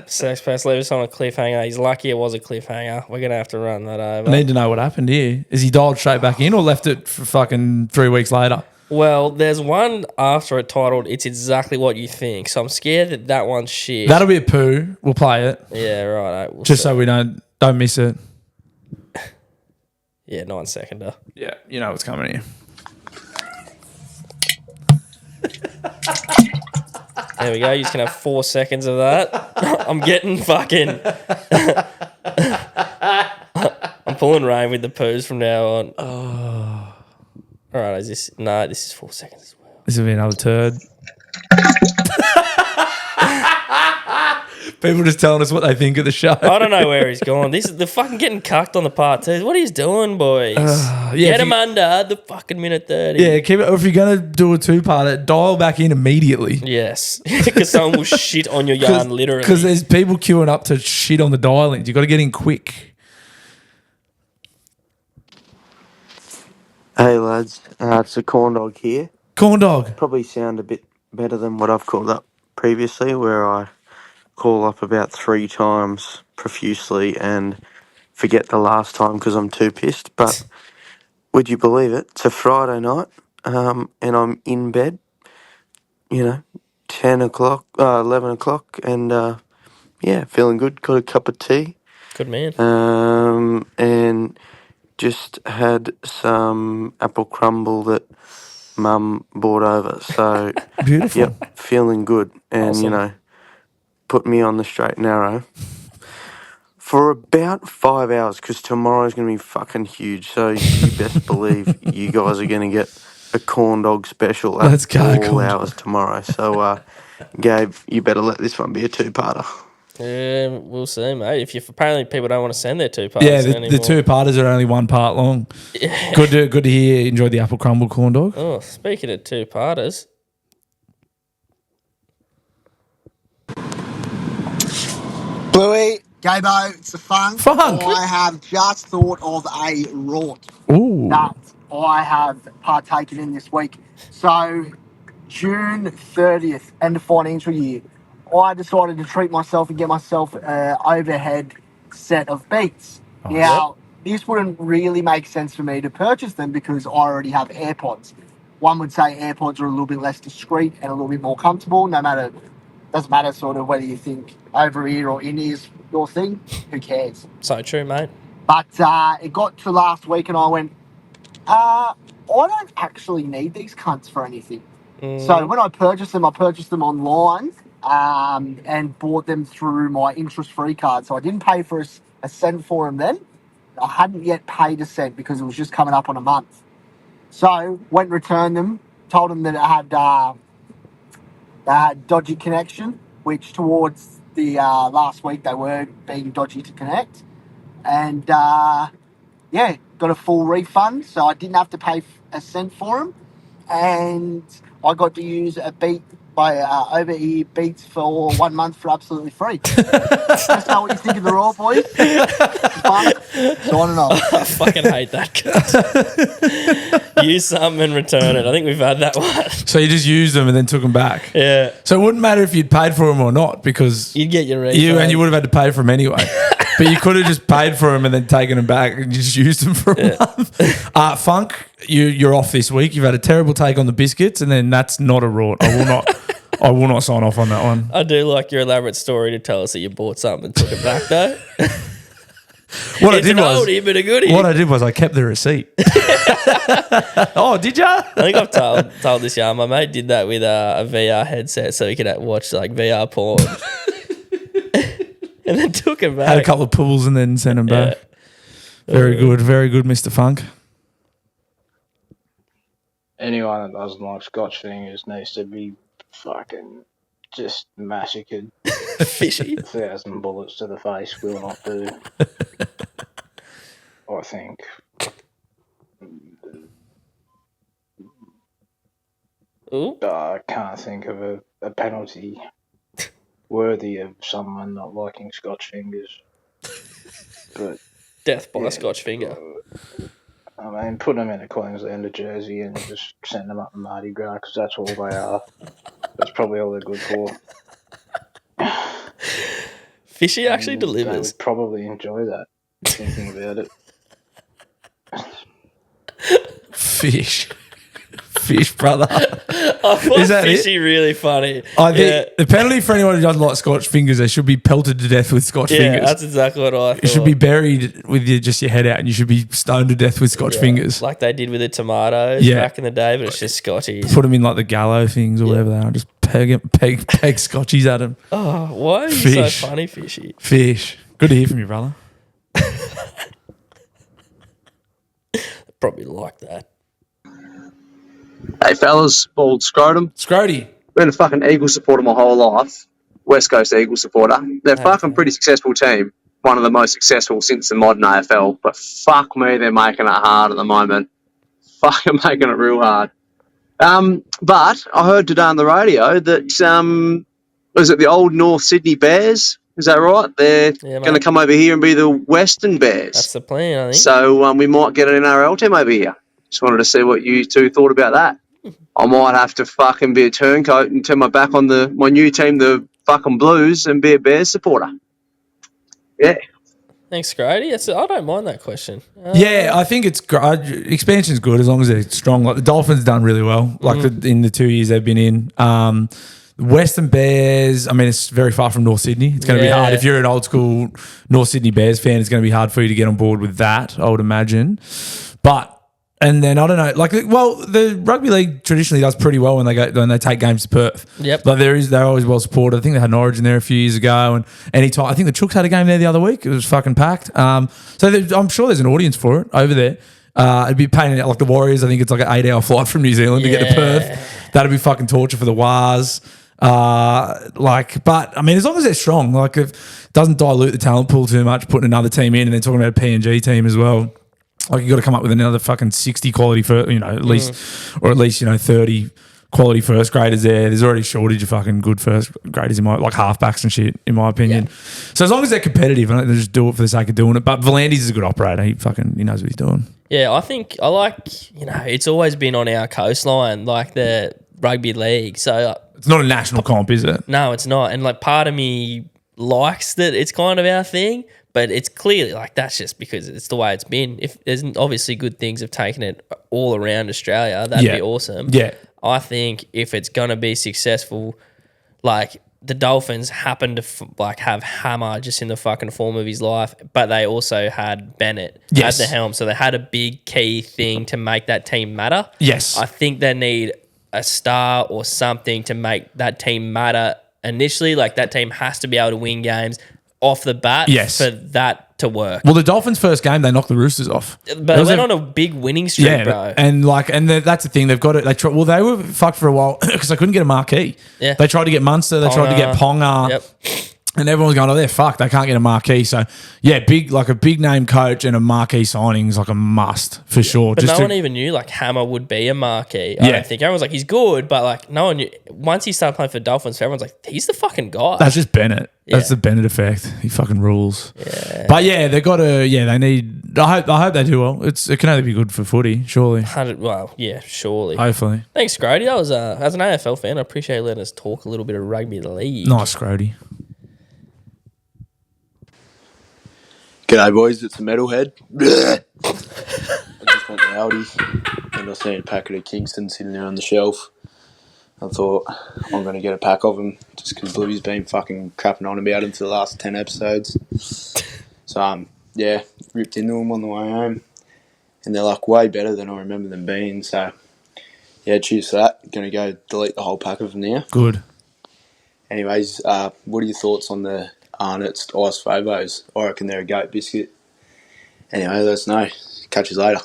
Sex Pass leave us on a cliffhanger. He's lucky it was a cliffhanger. We're going to have to run that over. I need to know what happened here. Is he dialed straight back in or left it for fucking 3 weeks later? Well, there's one after it titled It's Exactly What You Think. So I'm scared that one's shit. That'll be a poo. We'll play it. Yeah, right. We'll Just see. so we don't miss it. Yeah, 9-seconder. Yeah, you know what's coming here. There we go. You're just going to have 4 seconds of that. I'm getting fucking... I'm pulling rain with the poos from now on. Oh. All right, is this... No, this is 4 seconds as well. This will be another turd. People just telling us what they think of the show. I don't know where he's gone. They're fucking getting cucked on the part 2. What are you doing, boys? Yeah, Get if him you- under the fucking minute 30. Yeah, keep it. Or if you're going to do a 2-parter, dial back in immediately. Yes, because someone will shit on your yarn literally. Because there's people queuing up to shit on the dial-ins. You've got to get in quick. Hey lads, it's the corn dog here. Corn dog. Probably sound a bit better than what I've called up previously, where I call up about 3 times profusely and forget the last time because I'm too pissed. But would you believe it? It's a Friday night, and I'm in bed, 10 o'clock, 11 o'clock, and yeah, feeling good. Got a cup of tea, Good man. and just had some apple crumble that Mum brought over. So, Beautiful. yep, feeling good, and Awesome. put me on the straight and narrow for about 5 hours because tomorrow's going to be fucking huge. So you best believe you guys are going to get a corn dog special at Let's go, all corn hours dog. tomorrow. So, Gabe, you better let this one be a 2-parter. Yeah, we'll see, mate. Apparently people don't want to send their 2 parts Yeah, the anymore. 2-parters are only 1 part long. Yeah. Good to hear. Enjoyed the apple crumble corn dog. Oh, speaking of 2-parters, Bluey, Gabo, it's a fun. Funk. I have just thought of a rort Ooh. that I have partaken in this week. So, June 30th, end of financial year, I decided to treat myself and get myself an overhead set of Beats. Now, this wouldn't really make sense for me to purchase them because I already have AirPods. One would say AirPods are a little bit less discreet and a little bit more comfortable, doesn't matter sort of whether you think over ear or in ear is your thing, who cares? so true, mate. But it got to last week and I went, I don't actually need these cunts for anything. So when I purchased them online and bought them through my interest-free card. So I didn't pay for a cent for them then. I hadn't yet paid a cent because it was just coming up on a month. So went and returned them, told them that it had dodgy connection, which towards the last week they were being dodgy to connect, and yeah, got a full refund, so I didn't have to pay a cent for them, and I got to use a beat by over-ear beats for 1 month for absolutely free. That's not what you think of the Raw, boys. Fun. Signing off. I fucking hate that. Use something and return it. I think we've had that one. So you just used them and then took them back. Yeah. So it wouldn't matter if you'd paid for them or not because You'd get your refund. you would have had to pay for them anyway. But you could have just paid for them and then taken them back and just used them for a month. Funk, you're off this week. You've had a terrible take on the biscuits, and then that's not a rort. I will not sign off on that one. I do like your elaborate story to tell us that you bought something and took it back though. What It's an oldie but a goodie. What I did was I kept the receipt. Oh, did ya? I think I've told this yarn. My mate did that with a VR headset so he could watch like VR porn. And then took it back. Had a couple of pulls and then sent them back. Very good, Mr. Funk. Anyone that doesn't like Scotch fingers needs to be fucking just massacred. Fishy. 1,000 bullets to the face will not do. I think. Ooh. I can't think of a penalty worthy of someone not liking Scotch fingers. But Death by a Scotch finger. I mean, put them in a Queenslander jersey and just send them up to Mardi Gras because that's all they are. That's probably all they're good for. Fishy actually They delivers. would probably enjoy that, thinking about it. Fish, brother. I find Is that Fishy really funny. I think the penalty for anyone who doesn't like Scotch fingers, they should be pelted to death with Scotch Yeah, fingers. that's exactly what I thought. You should be buried with just your head out, and you should be stoned to death with Scotch fingers. Like they did with the tomatoes back in the day, but it's just Scotchies. Put them in like the gallow things or whatever they are. Just peg Scotchies at them. Oh, why are you Fish. so funny, Fishy? Fish. Good to hear from you, brother. Probably like that. Hey fellas, bald scrotum. Scrody. Been a fucking Eagles supporter my whole life. West Coast Eagles supporter. They're a fucking pretty successful team. One of the most successful since the modern AFL. But fuck me, they're making it hard at the moment. Fucking making it real hard. But I heard today on the radio that was it the old North Sydney Bears? Is that right? They're going to come over here and be the Western Bears. That's the plan, I think. So we might get an NRL team over here. Just wanted to see what you two thought about that. I might have to fucking be a turncoat and turn my back on my new team, the fucking Blues, and be a Bears supporter. Yeah. Thanks, Grady. I don't mind that question. Yeah, I think it's expansion's good as long as they're strong. Like the Dolphins done really well, in the 2 years they've been in. Western Bears, I mean, it's very far from North Sydney. It's going to be hard. If you're an old school North Sydney Bears fan, it's going to be hard for you to get on board with that, I would imagine. And then I don't know, the rugby league traditionally does pretty well when they take games to Perth. Yep. Like they're always well supported. I think they had an Origin there a few years ago, and anytime I think the Chooks had a game there the other week. It was fucking packed. So I'm sure there's an audience for it over there. It'd be paying like the Warriors. I think it's like an 8-hour flight from New Zealand to get to Perth. That'd be fucking torture for the Wars. But I mean, as long as they're strong, like if it doesn't dilute the talent pool too much, putting another team in and then talking about a PNG team as well. Like you got to come up with another fucking 60 quality for at least 30 quality first graders there. There's already a shortage of fucking good first graders in like halfbacks and shit, in my opinion. Yeah. So as long as they're competitive, I don't think they just do it for the sake of doing it. But Volandis is a good operator. He knows what he's doing. Yeah, I like it's always been on our coastline, like the rugby league. So it's not a national comp, is it? No, it's not. And like part of me likes that it's kind of our thing. But it's clearly like that's just because it's the way it's been. If there's obviously good things have taken it all around Australia, that'd be awesome. Yeah, I think if it's gonna be successful, like the Dolphins happen to have Hammer just in the fucking form of his life, but they also had Bennett at the helm, so they had a big key thing to make that team matter. Yes, I think they need a star or something to make that team matter initially. Like that team has to be able to win games off the bat for that to work. Well, the Dolphins' first game, they knocked the Roosters off. But they went on a big winning streak, bro. And that's the thing. They've got it. They were fucked for a while because they couldn't get a marquee. Yeah. They tried to get Munster. They tried to get Ponga. Yep. And everyone's going, oh, they're fucked. They can't get a marquee. So, yeah, a big name coach and a marquee signing is like a must for sure. But no one even knew like Hammer would be a marquee. I don't think everyone's like he's good, but like no one knew. Once he started playing for Dolphins, everyone's like he's the fucking guy. That's just Bennett. Yeah. That's the Bennett effect. He fucking rules. Yeah. But yeah, they got to. Yeah, they need. I hope they do well. It can only be good for footy, surely. 100. Well, yeah, surely. Hopefully. Thanks, Grody. That was as an AFL fan, I appreciate you letting us talk a little bit of rugby league. Nice, Grody. G'day boys, it's a metalhead. I just went to Aldi and I seen a packet of Kingston sitting there on the shelf. I thought I'm going to get a pack of them just because Bluey's been fucking crapping on about them for the last 10 episodes. So ripped into them on the way home and they're like way better than I remember them being. So yeah, cheers for that. Going to go delete the whole pack of them now. Good. Anyways, what are your thoughts on the Arnott's Ice Fobos? I reckon they're a goat biscuit. Anyway, let us know. Catch you later.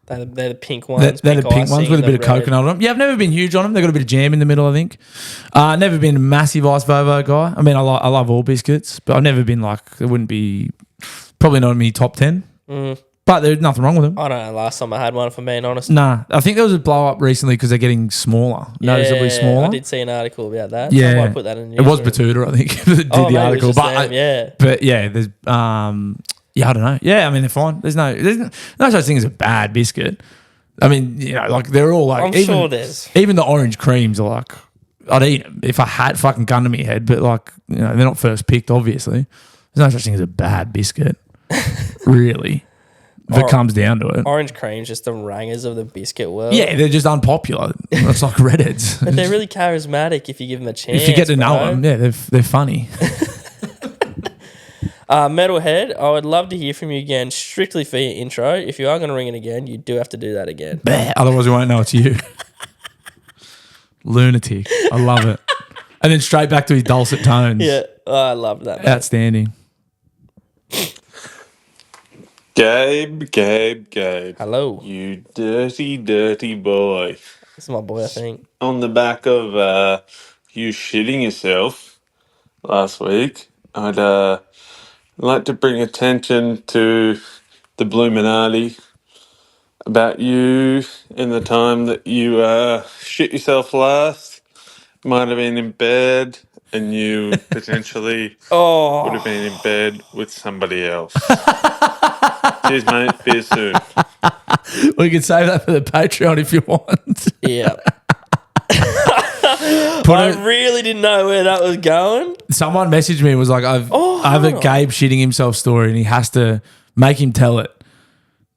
They're the pink ones. They're the pink ones with a bit of coconut on them. Yeah, I've never been huge on them. They've got a bit of jam in the middle, I think. Never been a massive Ice Vovo guy. I mean, I love all biscuits, but I've never been like, it wouldn't be, probably not in my top 10. But there's nothing wrong with them. I don't know. Last time I had one, if I'm being honest. Nah, I think there was a blow up recently because they're getting smaller, noticeably smaller. I did see an article about that. Yeah, I might put that in the it was Batuta, I think, that did the article. But yeah, there's yeah, I don't know. Yeah, I mean they're fine. There's no such thing as a bad biscuit. I mean, you know, like they're all like. I'm sure there's even the orange creams are like I'd eat them if I had fucking gun to my head, but like you know they're not first picked. Obviously, there's no such thing as a bad biscuit, really. If it comes down to it. Orange cream's just the rangers of the biscuit world. Yeah, they're just unpopular. It's like redheads. But they're really charismatic if you give them a chance. If you get to know them, yeah, they're funny. Metalhead, I would love to hear from you again, strictly for your intro. If you are going to ring it again, you do have to do that again. Otherwise, we won't know it's you. Lunatic. I love it. And then straight back to his dulcet tones. Yeah, I love that. Outstanding. Gabe. Hello. You dirty, dirty boy. This is my boy, I think. On the back of you shitting yourself last week, I'd like to bring attention to the Bluminati about you in the time that you shit yourself last. Might have been in bed and you potentially would have been in bed with somebody else. Cheers, mate. See you soon. We can save that for the Patreon if you want. Yeah. I really didn't know where that was going. Someone messaged me and was like, I have a Gabe shitting himself story and he has to make him tell it.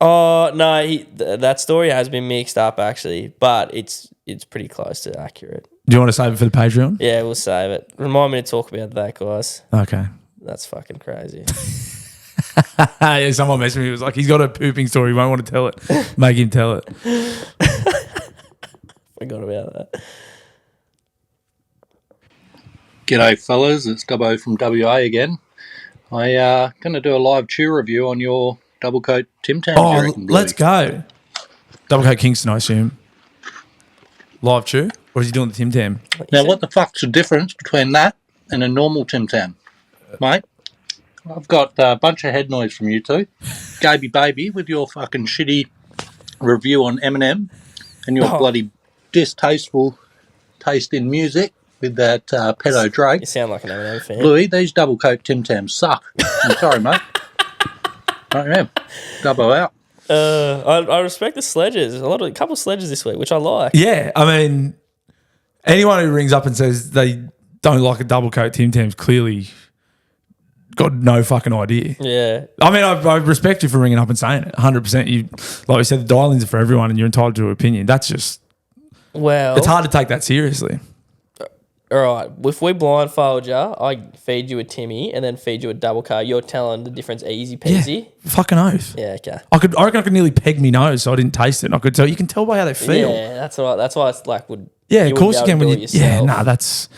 Oh, no, that story has been mixed up actually, but it's pretty close to accurate. Do you want to save it for the Patreon? Yeah, we'll save it. Remind me to talk about that, guys. Okay. That's fucking crazy. Yeah, someone messaged me. He was like, he's got a pooping story. He won't want to tell it. Make him tell it. Forgot about that. G'day, fellas. It's Dubbo from WA again. I going to do a live chew review on your double coat Tim Tam. Oh, let's go. Double coat Kingston, I assume. Live chew? Or is he doing the Tim Tam? Now, what the fuck's the difference between that and a normal Tim Tam? Mate, I've got a bunch of head noise from you two. Gaby Baby with your fucking shitty review on Eminem and your bloody distasteful taste in music with that pedo Drake. You sound like an Eminem fan. Bluey, these double coat Tim Tams suck. I'm sorry, mate. I am. Dubbo out. I respect the sledges. A couple of sledges this week, which I like. Yeah, I mean, anyone who rings up and says they don't like a double coat Tim Tam's clearly got no fucking idea. Yeah. I mean, I respect you for ringing up and saying it. 100%. You, like we said, the dial-ins are for everyone and you're entitled to an opinion. That's just... Well... It's hard to take that seriously. All right. If we blindfold you, I feed you a Timmy and then feed you a double coat. You're telling the difference easy peasy? Yeah, fucking oath. Yeah, okay. I reckon I could nearly peg me nose so I didn't taste it. And I could tell. You can tell by how they feel. Yeah, that's right. That's why it's like would... Yeah, of course you can. When you, yeah, that's...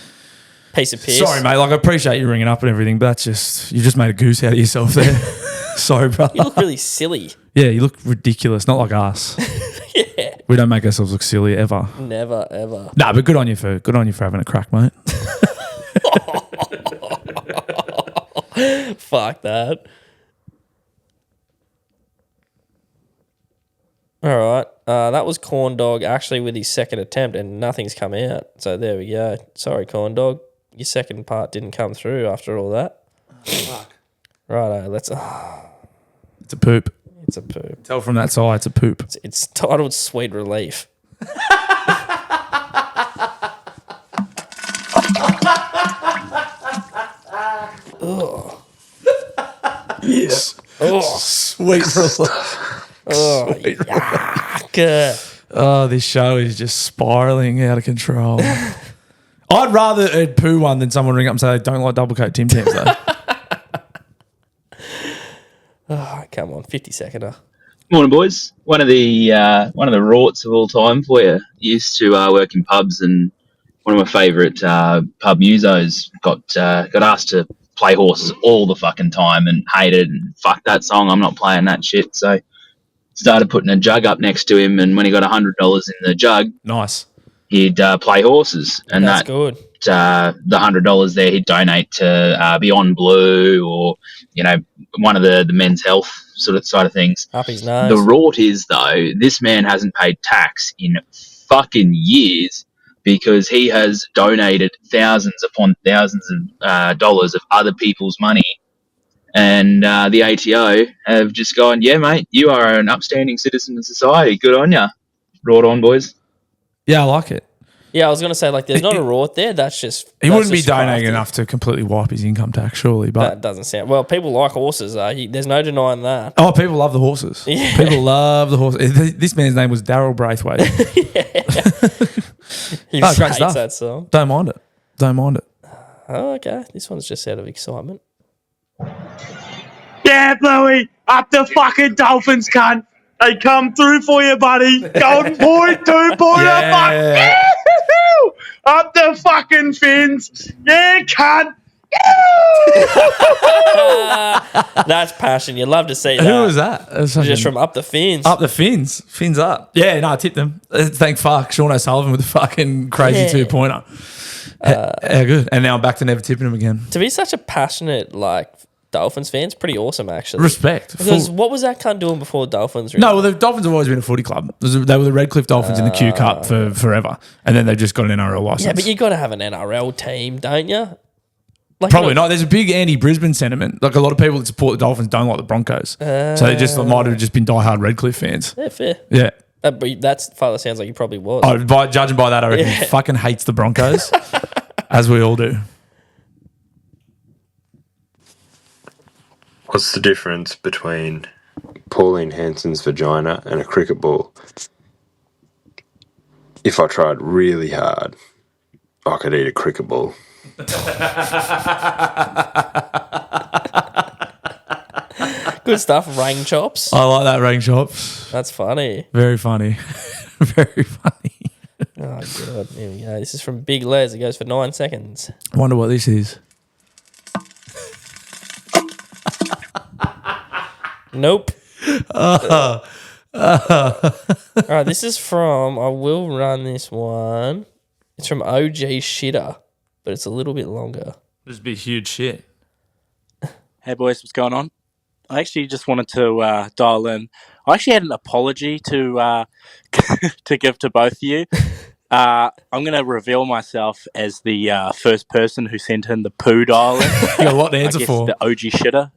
Piece of piss. Sorry, mate. Like, I appreciate you ringing up and everything, but that's just... You just made a goose out of yourself there. Sorry, brother. You look really silly. Yeah, you look ridiculous. Not like us. Yeah. We don't make ourselves look silly ever. Never, ever. Nah, but good on you for having a crack, mate. Fuck that. All right. That was Corn Dog actually with his second attempt and nothing's come out. So there we go. Sorry, Corn Dog. Your second part didn't come through after all that. Fuck. Righto, let's... It's a poop. It's a poop. Tell from that side, it's a poop. It's titled Sweet Relief. Oh. Yes. Oh. Sweet relief. Oh, Sweet yuck. Oh, this show is just spiraling out of control. I'd rather a poo one than someone ring up and say they don't like double coat Tim Tams though. Oh, come on, 50-seconder. Morning, boys. One of the rorts of all time for you. Used to work in pubs, and one of my favourite pub musos got asked to play horses all the fucking time and hated and fuck that song. I'm not playing that shit. So started putting a jug up next to him, and when he got $100 in the jug, nice, he'd play horses, and that's good. The $100 there he'd donate to Beyond Blue or one of the men's health sort of side of things. Up his nose. The rort is though, this man hasn't paid tax in fucking years because he has donated thousands upon thousands of dollars of other people's money. And the ATO have just gone, yeah, mate, you are an upstanding citizen of society. Good on ya. Rort on, boys. Yeah, I like it. Yeah, I was going to say, like, there's not a rort there. That's just... He wouldn't be just donating crafty. enough to completely wipe his income tax, surely. But That doesn't sound... Well, people like horses, though. There's no denying that. oh, people love the horses. Yeah. People love the horses. This man's name was Daryl Braithwaite. He Oh, great hates stuff. that song. Don't mind it. Don't mind it. Oh, okay. This one's just out of excitement. Yeah, Bluey, up the fucking Dolphins, cunt. They come through for you, buddy. Golden point, 2-pointer, Yeah. fuck. Yee-hoo! Up the fucking fins. Yeah, cunt. That's passion. You love to see that. Who was that? It was Just fucking- from up the fins. Up the fins. Fins up. Yeah, no, I tipped them. Thank fuck. Sean O'Sullivan with the fucking crazy Yeah. 2-pointer. How good. And now I'm back to never tipping him again. To be such a passionate, like, Dolphins fan, it's pretty awesome, actually. Respect. Because Full- what was that cunt doing before Dolphins? No, well, the Dolphins have always been a footy club. They were the Redcliffe Dolphins in the Q Cup for forever. And then they just got an NRL license. Yeah, but you got to have an NRL team, don't you? Like, Probably not. There's a big anti-Brisbane sentiment. Like a lot of people that support the Dolphins don't like the Broncos. So they just might have just been diehard Redcliffe fans. Yeah, fair. Yeah. But that's father sounds like he probably was. Oh, judging by that, I reckon he fucking hates the Broncos, as we all do. What's the difference between Pauline Hanson's vagina and a cricket ball? If I tried really hard, I could eat a cricket ball. Good stuff, Rain Chops. I like that, Ring Chops. That's funny. Very funny. Very funny. Oh, God. Here we go. This is from Big Les. It goes for 9 seconds. I wonder what this is. Nope. All right, this is from, I will run this one. It's from OG Shitter, but it's a little bit longer. This be huge shit. Hey boys, what's going on? I actually just wanted to dial in. I actually had an apology to to give to both of you. I'm going to reveal myself as the first person who sent in the poo dial in. You got a lot to answer I guess for. the OG shitter,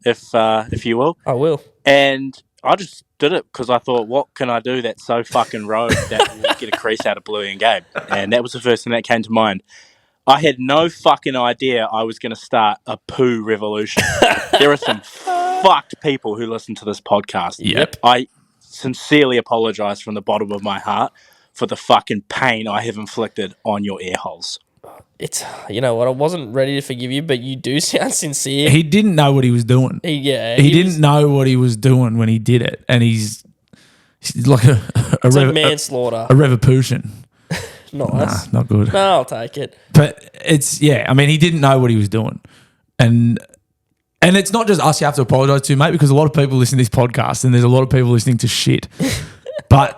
if you will. I will. And I just did it because I thought, what can I do that's so fucking rogue that will get a crease out of Bluey and Gabe? And that was the first thing that came to mind. I had no fucking idea I was going to start a poo revolution. There are some fucked people who listen to this podcast. Yep. I sincerely apologize from the bottom of my heart for the fucking pain I have inflicted on your ear holes. It's, you know what, I wasn't ready to forgive you, but you do sound sincere. He didn't know what he was doing. He didn't know what he was doing when he did it. And he's like It's like manslaughter. A revolution. Nice. Nah, not good. No, I'll take it. But it's, yeah, I mean, he didn't know what he was doing. And it's not just us you have to apologise to, mate, because a lot of people listen to this podcast and there's a lot of people listening to shit. But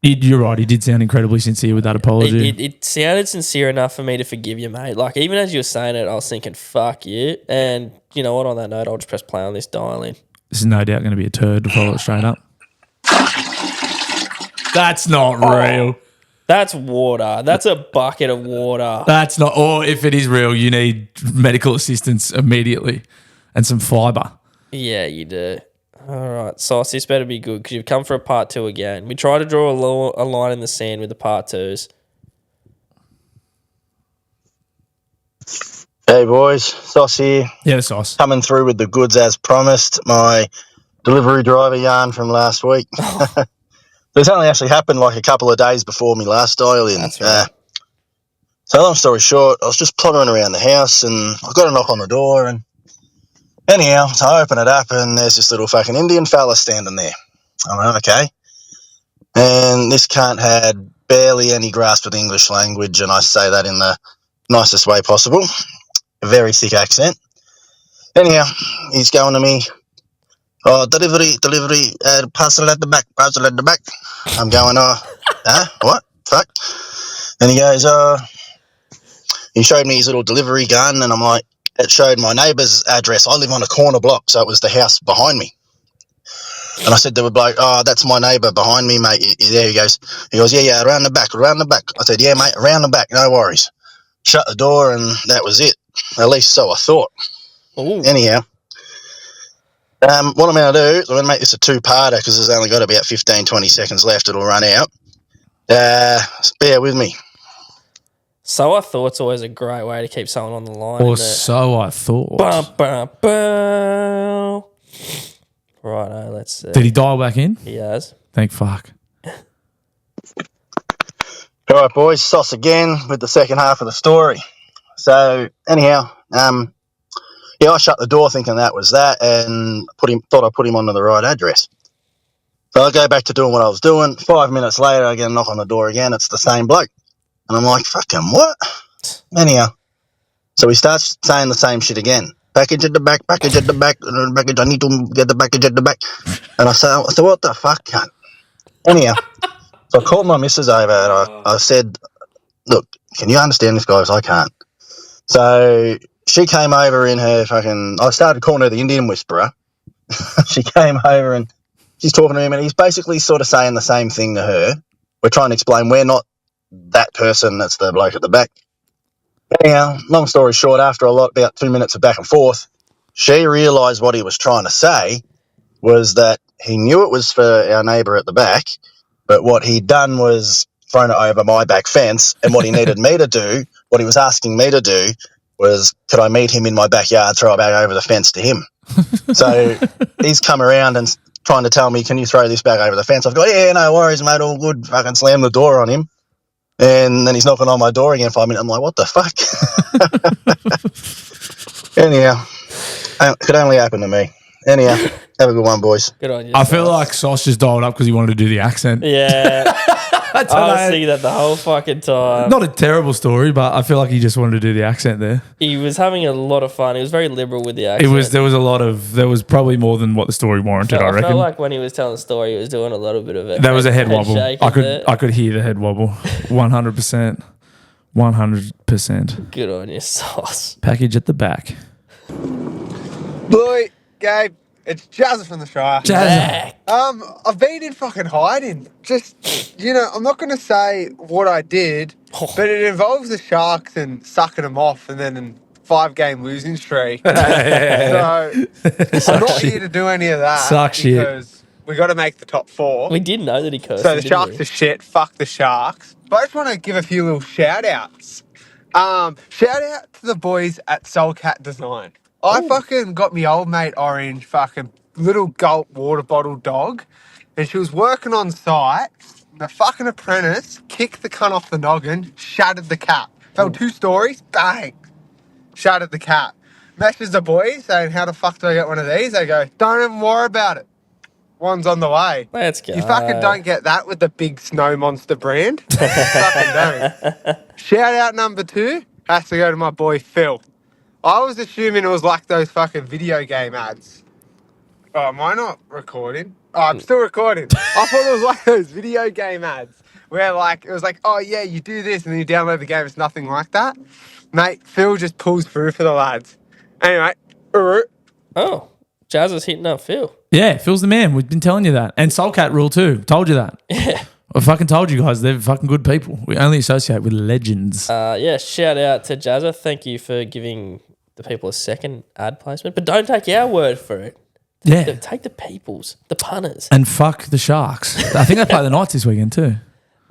You're right. He did sound incredibly sincere with that apology. It sounded sincere enough for me to forgive you, mate. Like, even as you were saying it, I was thinking, fuck you. And you know what? On that note, I'll just press play on this dial in. This is no doubt going to be a turd to follow it straight up. That's not real. That's water. That's a bucket of water. That's not. Or if it is real, you need medical assistance immediately and some fibre. Yeah, you do. All right, Sauce, this better be good because you've come for a part 2 again. We try to draw a line in the sand with the part 2s. Hey boys, Sauce here. Yeah, Sauce. Coming through with the goods as promised. My delivery driver yarn from last week. This only actually happened like a couple of days before me last dial in. That's right. So long story short, I was just pottering around the house and I got a knock on the door and anyhow, so I open it up and there's this little fucking Indian fella standing there. I'm like, okay. And this cunt had barely any grasp of the English language, and I say that in the nicest way possible. A very thick accent. Anyhow, he's going to me, delivery, parcel at the back. I'm going, what? Fuck. And he goes, he showed me his little delivery gun, and I'm like, it showed my neighbour's address. I live on a corner block, so it was the house behind me. And I said to the bloke, that's my neighbour behind me, mate. There he goes. He goes, yeah, around the back. I said, yeah, mate, around the back, no worries. Shut the door, and that was it. At least so I thought. Ooh. Anyhow, what I'm going to do is I'm going to make this a two-parter because there's only got about 15, 20 seconds left. It'll run out. Bear with me. So I thought's always a great way to keep someone on the line. Or so I thought. Bum, bum, bum. Right, let's see. Did he dial back in? He has. Thank fuck. All right, boys, Sauce again with the second half of the story. So, anyhow, I shut the door thinking that was that and thought I put him onto the right address. So I go back to doing what I was doing. 5 minutes later, I get a knock on the door again. It's the same bloke. And I'm like, fucking what? Anyhow, so he starts saying the same shit again. Package at the back, I need to get the package at the back. And I said, what the fuck, cunt? Anyhow, so I called my missus over and I said, look, can you understand this guy? I can't. So she came over in her fucking... I started calling her the Indian Whisperer. She came over and she's talking to him and he's basically sort of saying the same thing to her. We're trying to explain we're not that person that's the bloke at the back. Anyhow, long story short, after about 2 minutes of back and forth, she realised what he was trying to say was that he knew it was for our neighbour at the back, but what he'd done was thrown it over my back fence, and what he needed me to do, what he was asking me to do, was could I meet him in my backyard, throw it back over the fence to him. So he's come around and trying to tell me, can you throw this back over the fence? I've got, yeah, no worries, mate, all good. Fucking slam the door on him. And then he's knocking on my door again 5 minutes. I'm like, what the fuck? Anyhow, it could only happen to me. Anyhow, have a good one, boys. Good on you. I feel like Sauce just dialed up because he wanted to do the accent. Yeah. I was thinking that the whole fucking time. Not a terrible story, but I feel like he just wanted to do the accent there. He was having a lot of fun. He was very liberal with the accent. There was probably more than what the story warranted, I reckon. I felt like when he was telling the story, he was doing a little bit of it. There was a head wobble. I could hear the head wobble. 100%. 100%. Good on you, Sauce. Package at the back. Bluey, Gabe, it's Jazz from the Shire. Jazz. I've been in fucking hiding. Just, I'm not going to say what I did, but it involves the Sharks and sucking them off and then a 5-game losing streak. So I'm not here to do any of that because we got to make the top 4. We did know that he cursed. So the Sharks are shit. Fuck the Sharks. But I just want to give a few little shout-outs. Shout out to the boys at Soulcat Design. I fucking got me old mate Orange fucking little gulp water bottle dog, and she was working on site. The fucking apprentice kicked the cunt off the noggin, shattered the cap. Fell 2 stories, bang, shattered the cap. Messaged the boys saying, how the fuck do I get one of these? They go, don't even worry about it. One's on the way. Let's go. You fucking don't get that with the big Snow Monster brand. You fucking don't. Shout out number 2 has to go to my boy Phil. I was assuming it was like those fucking video game ads. Oh, am I not recording? Oh, I'm still recording. I thought it was like those video game ads where like it was like, oh yeah, you do this and then you download the game. It's nothing like that. Mate, Phil just pulls through for the lads. Anyway, Oh, Jazz is hitting up Phil. Yeah, Phil's the man. We've been telling you that. And Soulcat rule too. Told you that. Yeah. I fucking told you guys. They're fucking good people. We only associate with legends. Yeah, shout out to Jazza. Thank you for giving the people a second ad placement. But don't take our word for it. Yeah. Take the people's, the punters. And fuck the Sharks. I think they play the Knights this weekend too.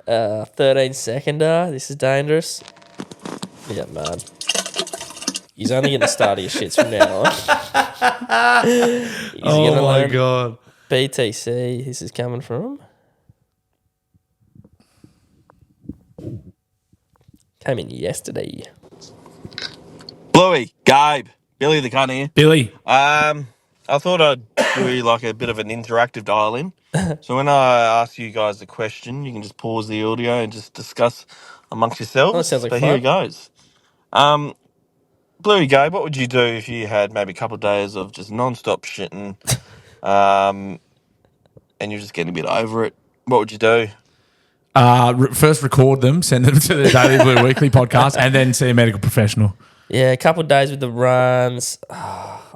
13-seconder. This is dangerous. Yeah, man. He's only getting the start of your shits from now on. Oh my God. BTC, this is coming from. Came in yesterday. Bluey, Gabe, Billy the cunt here. Billy. I thought I'd do like a bit of an interactive dial-in. So when I ask you guys a question, you can just pause the audio and just discuss amongst yourselves. Oh, that sounds like so fun. here it goes. Bluey, Gabe, what would you do if you had maybe a couple of days of just non-stop shitting, and you're just getting a bit over it? What would you do? First record them, send them to the Daily Blue Weekly podcast, and then see a medical professional. Yeah, a couple of days with the runs.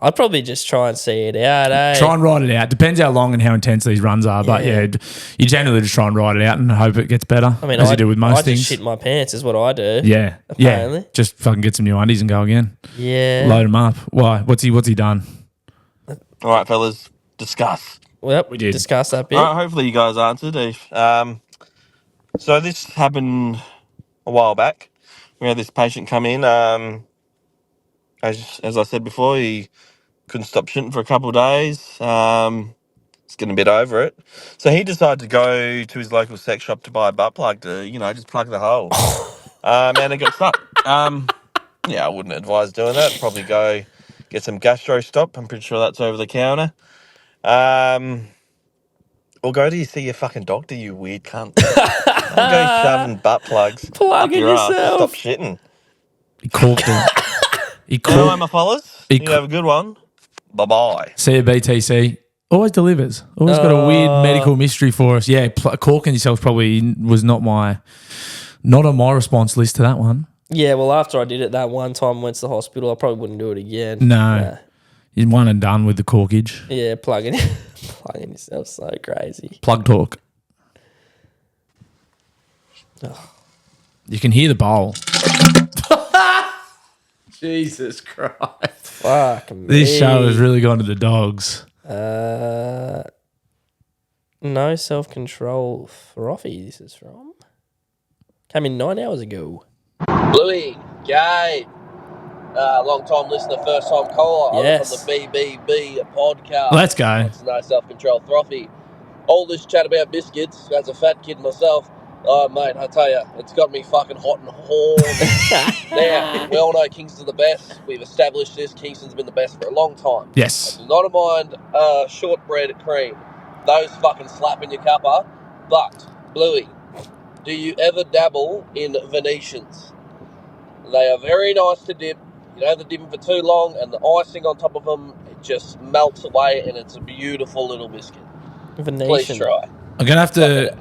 I'd probably just try and see it out, eh? Try and ride it out. Depends how long and how intense these runs are, but yeah, you generally just try and ride it out and hope it gets better. I mean, as you do with most things. I just shit my pants is what I do. Yeah, apparently. yeah. Just fucking get some new undies and go again. Yeah, load them up. Why? What's he done? All right, fellas, discuss. Well, we did discuss that bit. All right, hopefully you guys answered. So this happened a while back. We had this patient come in. As I said before, he couldn't stop shitting for a couple of days. He's getting a bit over it. So he decided to go to his local sex shop to buy a butt plug to, just plug the hole. And it got stuck. Yeah, I wouldn't advise doing that. Probably go get some gastro stop. I'm pretty sure that's over the counter. Or go to see your fucking doctor, you weird cunt. Don't go shoving butt plugs up your ass. Stop shitting. He corked it. Anyway, my fellas, you have a good one. Bye-bye. See you, BTC. Always delivers. Always got a weird medical mystery for us. Yeah, corking yourself probably was not on my response list to that one. Yeah, well, after I did it that one time, went to the hospital, I probably wouldn't do it again. No. You're one and done with the corkage. Yeah, plugging yourself so crazy. Plug talk. Oh. You can hear the bowl. Jesus Christ. Fuck me. This show has really gone to the dogs. No self-control frothy, this is from. Came in 9 hours ago. Bluey, Gabe, long time listener, first time caller. Yes. I'm from the BBB podcast. Let's go. It's no self-control frothy. All this chat about biscuits, as a fat kid myself, oh mate, I tell you, it's got me fucking hot and horny. Now, we all know Kingston's the best. We've established this. Kingston's been the best for a long time. Yes. I do not mind shortbread cream. Those fucking slap in your cuppa. But, Bluey, do you ever dabble in Venetians? They are very nice to dip. You don't have to dip them for too long, and the icing on top of them, it just melts away, and it's a beautiful little biscuit. Venetian. Please try. I'm going to have to...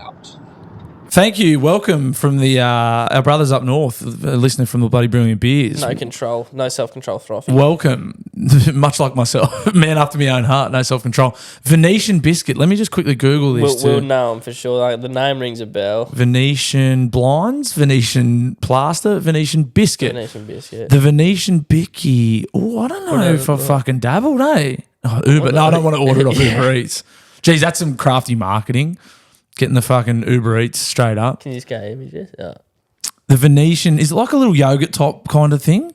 Thank you. Welcome from the our brothers up north, listening from the Bloody Brilliant Beers. No control. No self-control frothy. Welcome. Much like myself. Man after my own heart. No self-control. Venetian biscuit. Let me just quickly Google this. We'll know them for sure. Like, the name rings a bell. Venetian blinds, Venetian plaster, Venetian biscuit. Venetian biscuit. The Venetian bicky. Oh, I don't know if I fucking dabbled, eh? Oh, Uber. No, I don't want to order it off Uber Eats. Geez, that's some crafty marketing. Getting the fucking Uber Eats straight up. Can you just go images? Yeah. The Venetian, is it like a little yogurt top kind of thing?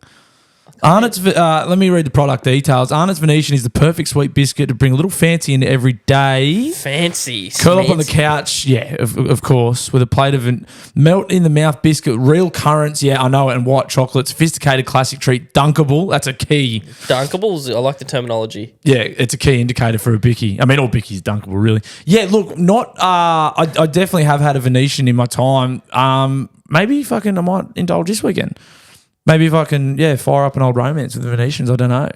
Arnott's, let me read the product details. Arnott's Venetian is the perfect sweet biscuit to bring a little fancy into every day. Fancy. Curl up on the couch, yeah, of course, with a plate of melt in the mouth biscuit, real currants, yeah, I know it, and white chocolate, sophisticated classic treat, dunkable, that's a key. Dunkables, I like the terminology. Yeah, it's a key indicator for a bicky. I mean, all bickies dunkable, really. Yeah, look, I definitely have had a Venetian in my time. Maybe fucking I might indulge this weekend. Maybe if I can, fire up an old romance with the Venetians. I don't know.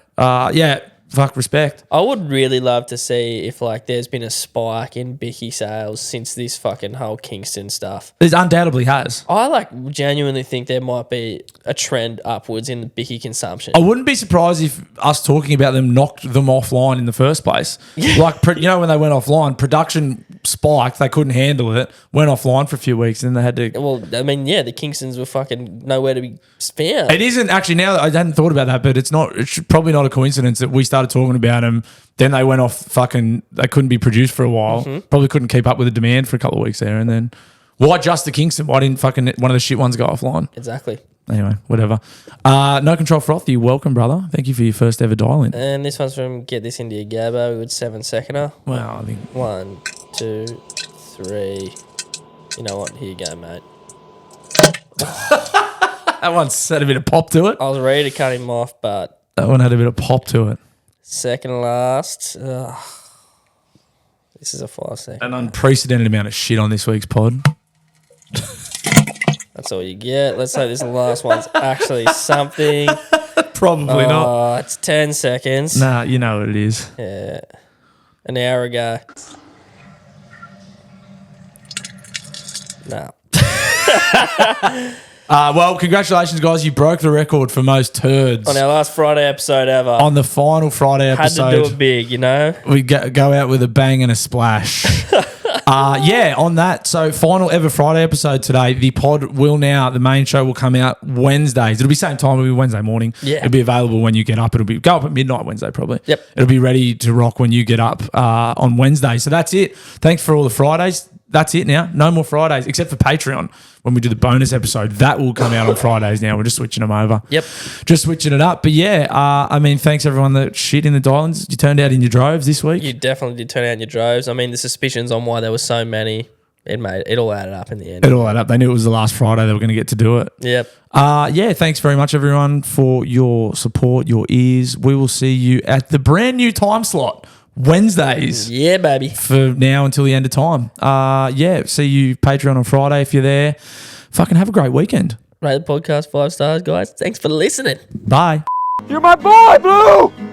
fuck, respect. I would really love to see if like there's been a spike in Bicky sales since this fucking whole Kingston stuff. It undoubtedly has. I like genuinely think there might be a trend upwards in Bicky consumption. I wouldn't be surprised if us talking about them knocked them offline in the first place. Like, when they went offline, production spiked, they couldn't handle it, went offline for a few weeks, and then they had to... Well, I mean, yeah, the Kingstons were fucking nowhere to be found. It isn't actually, now I hadn't thought about that, but it's probably not a coincidence that we started talking about them, then they went off they couldn't be produced for a while, probably couldn't keep up with the demand for a couple of weeks there, and then why just the Kingston? Why didn't fucking one of the shit ones go offline? Exactly. Anyway, whatever. No Control Froth, you're welcome, brother. Thank you for your first ever dial in. And this one's from Get This Into Your Gabbo with 7-seconder. Well, I think 1, 2, 3. You know what? Here you go, mate. That one's had a bit of pop to it. I was ready to cut him off, but That one had a bit of pop to it. second last. This is a 5-second. An unprecedented amount of shit on this week's pod. That's all you get. Let's say this last one's actually something. Probably not. It's 10 seconds. Nah, you know what it is. Yeah. An hour ago. No. Well, congratulations, guys. You broke the record for most turds. On our last Friday episode ever. On the final Friday episode. Had to do it big, you know? We go out with a bang and a splash. On that. So, final ever Friday episode today. The pod the main show will come out Wednesdays. It'll be same time. It'll be Wednesday morning. Yeah. It'll be available when you get up. It'll go up at midnight Wednesday, probably. Yep. It'll be ready to rock when you get up on Wednesday. So, that's it. Thanks for all the Fridays. That's it now. No more Fridays, except for Patreon. When we do the bonus episode, that will come out on Fridays now. We're just switching them over. Yep. Just switching it up. But thanks everyone that shit in the dial-ins. You turned out in your droves this week. You definitely did turn out in your droves. I mean, the suspicions on why there were so many, it all added up in the end. It all added up. They knew it was the last Friday they were going to get to do it. Yep. Thanks very much, everyone, for your support, your ears. We will see you at the brand new time slot. Wednesdays. Yeah, baby. For now until the end of time. See you Patreon on Friday if you're there. Fucking have a great weekend. Rate the podcast 5 stars, guys. Thanks for listening. Bye. You're my boy, Blue!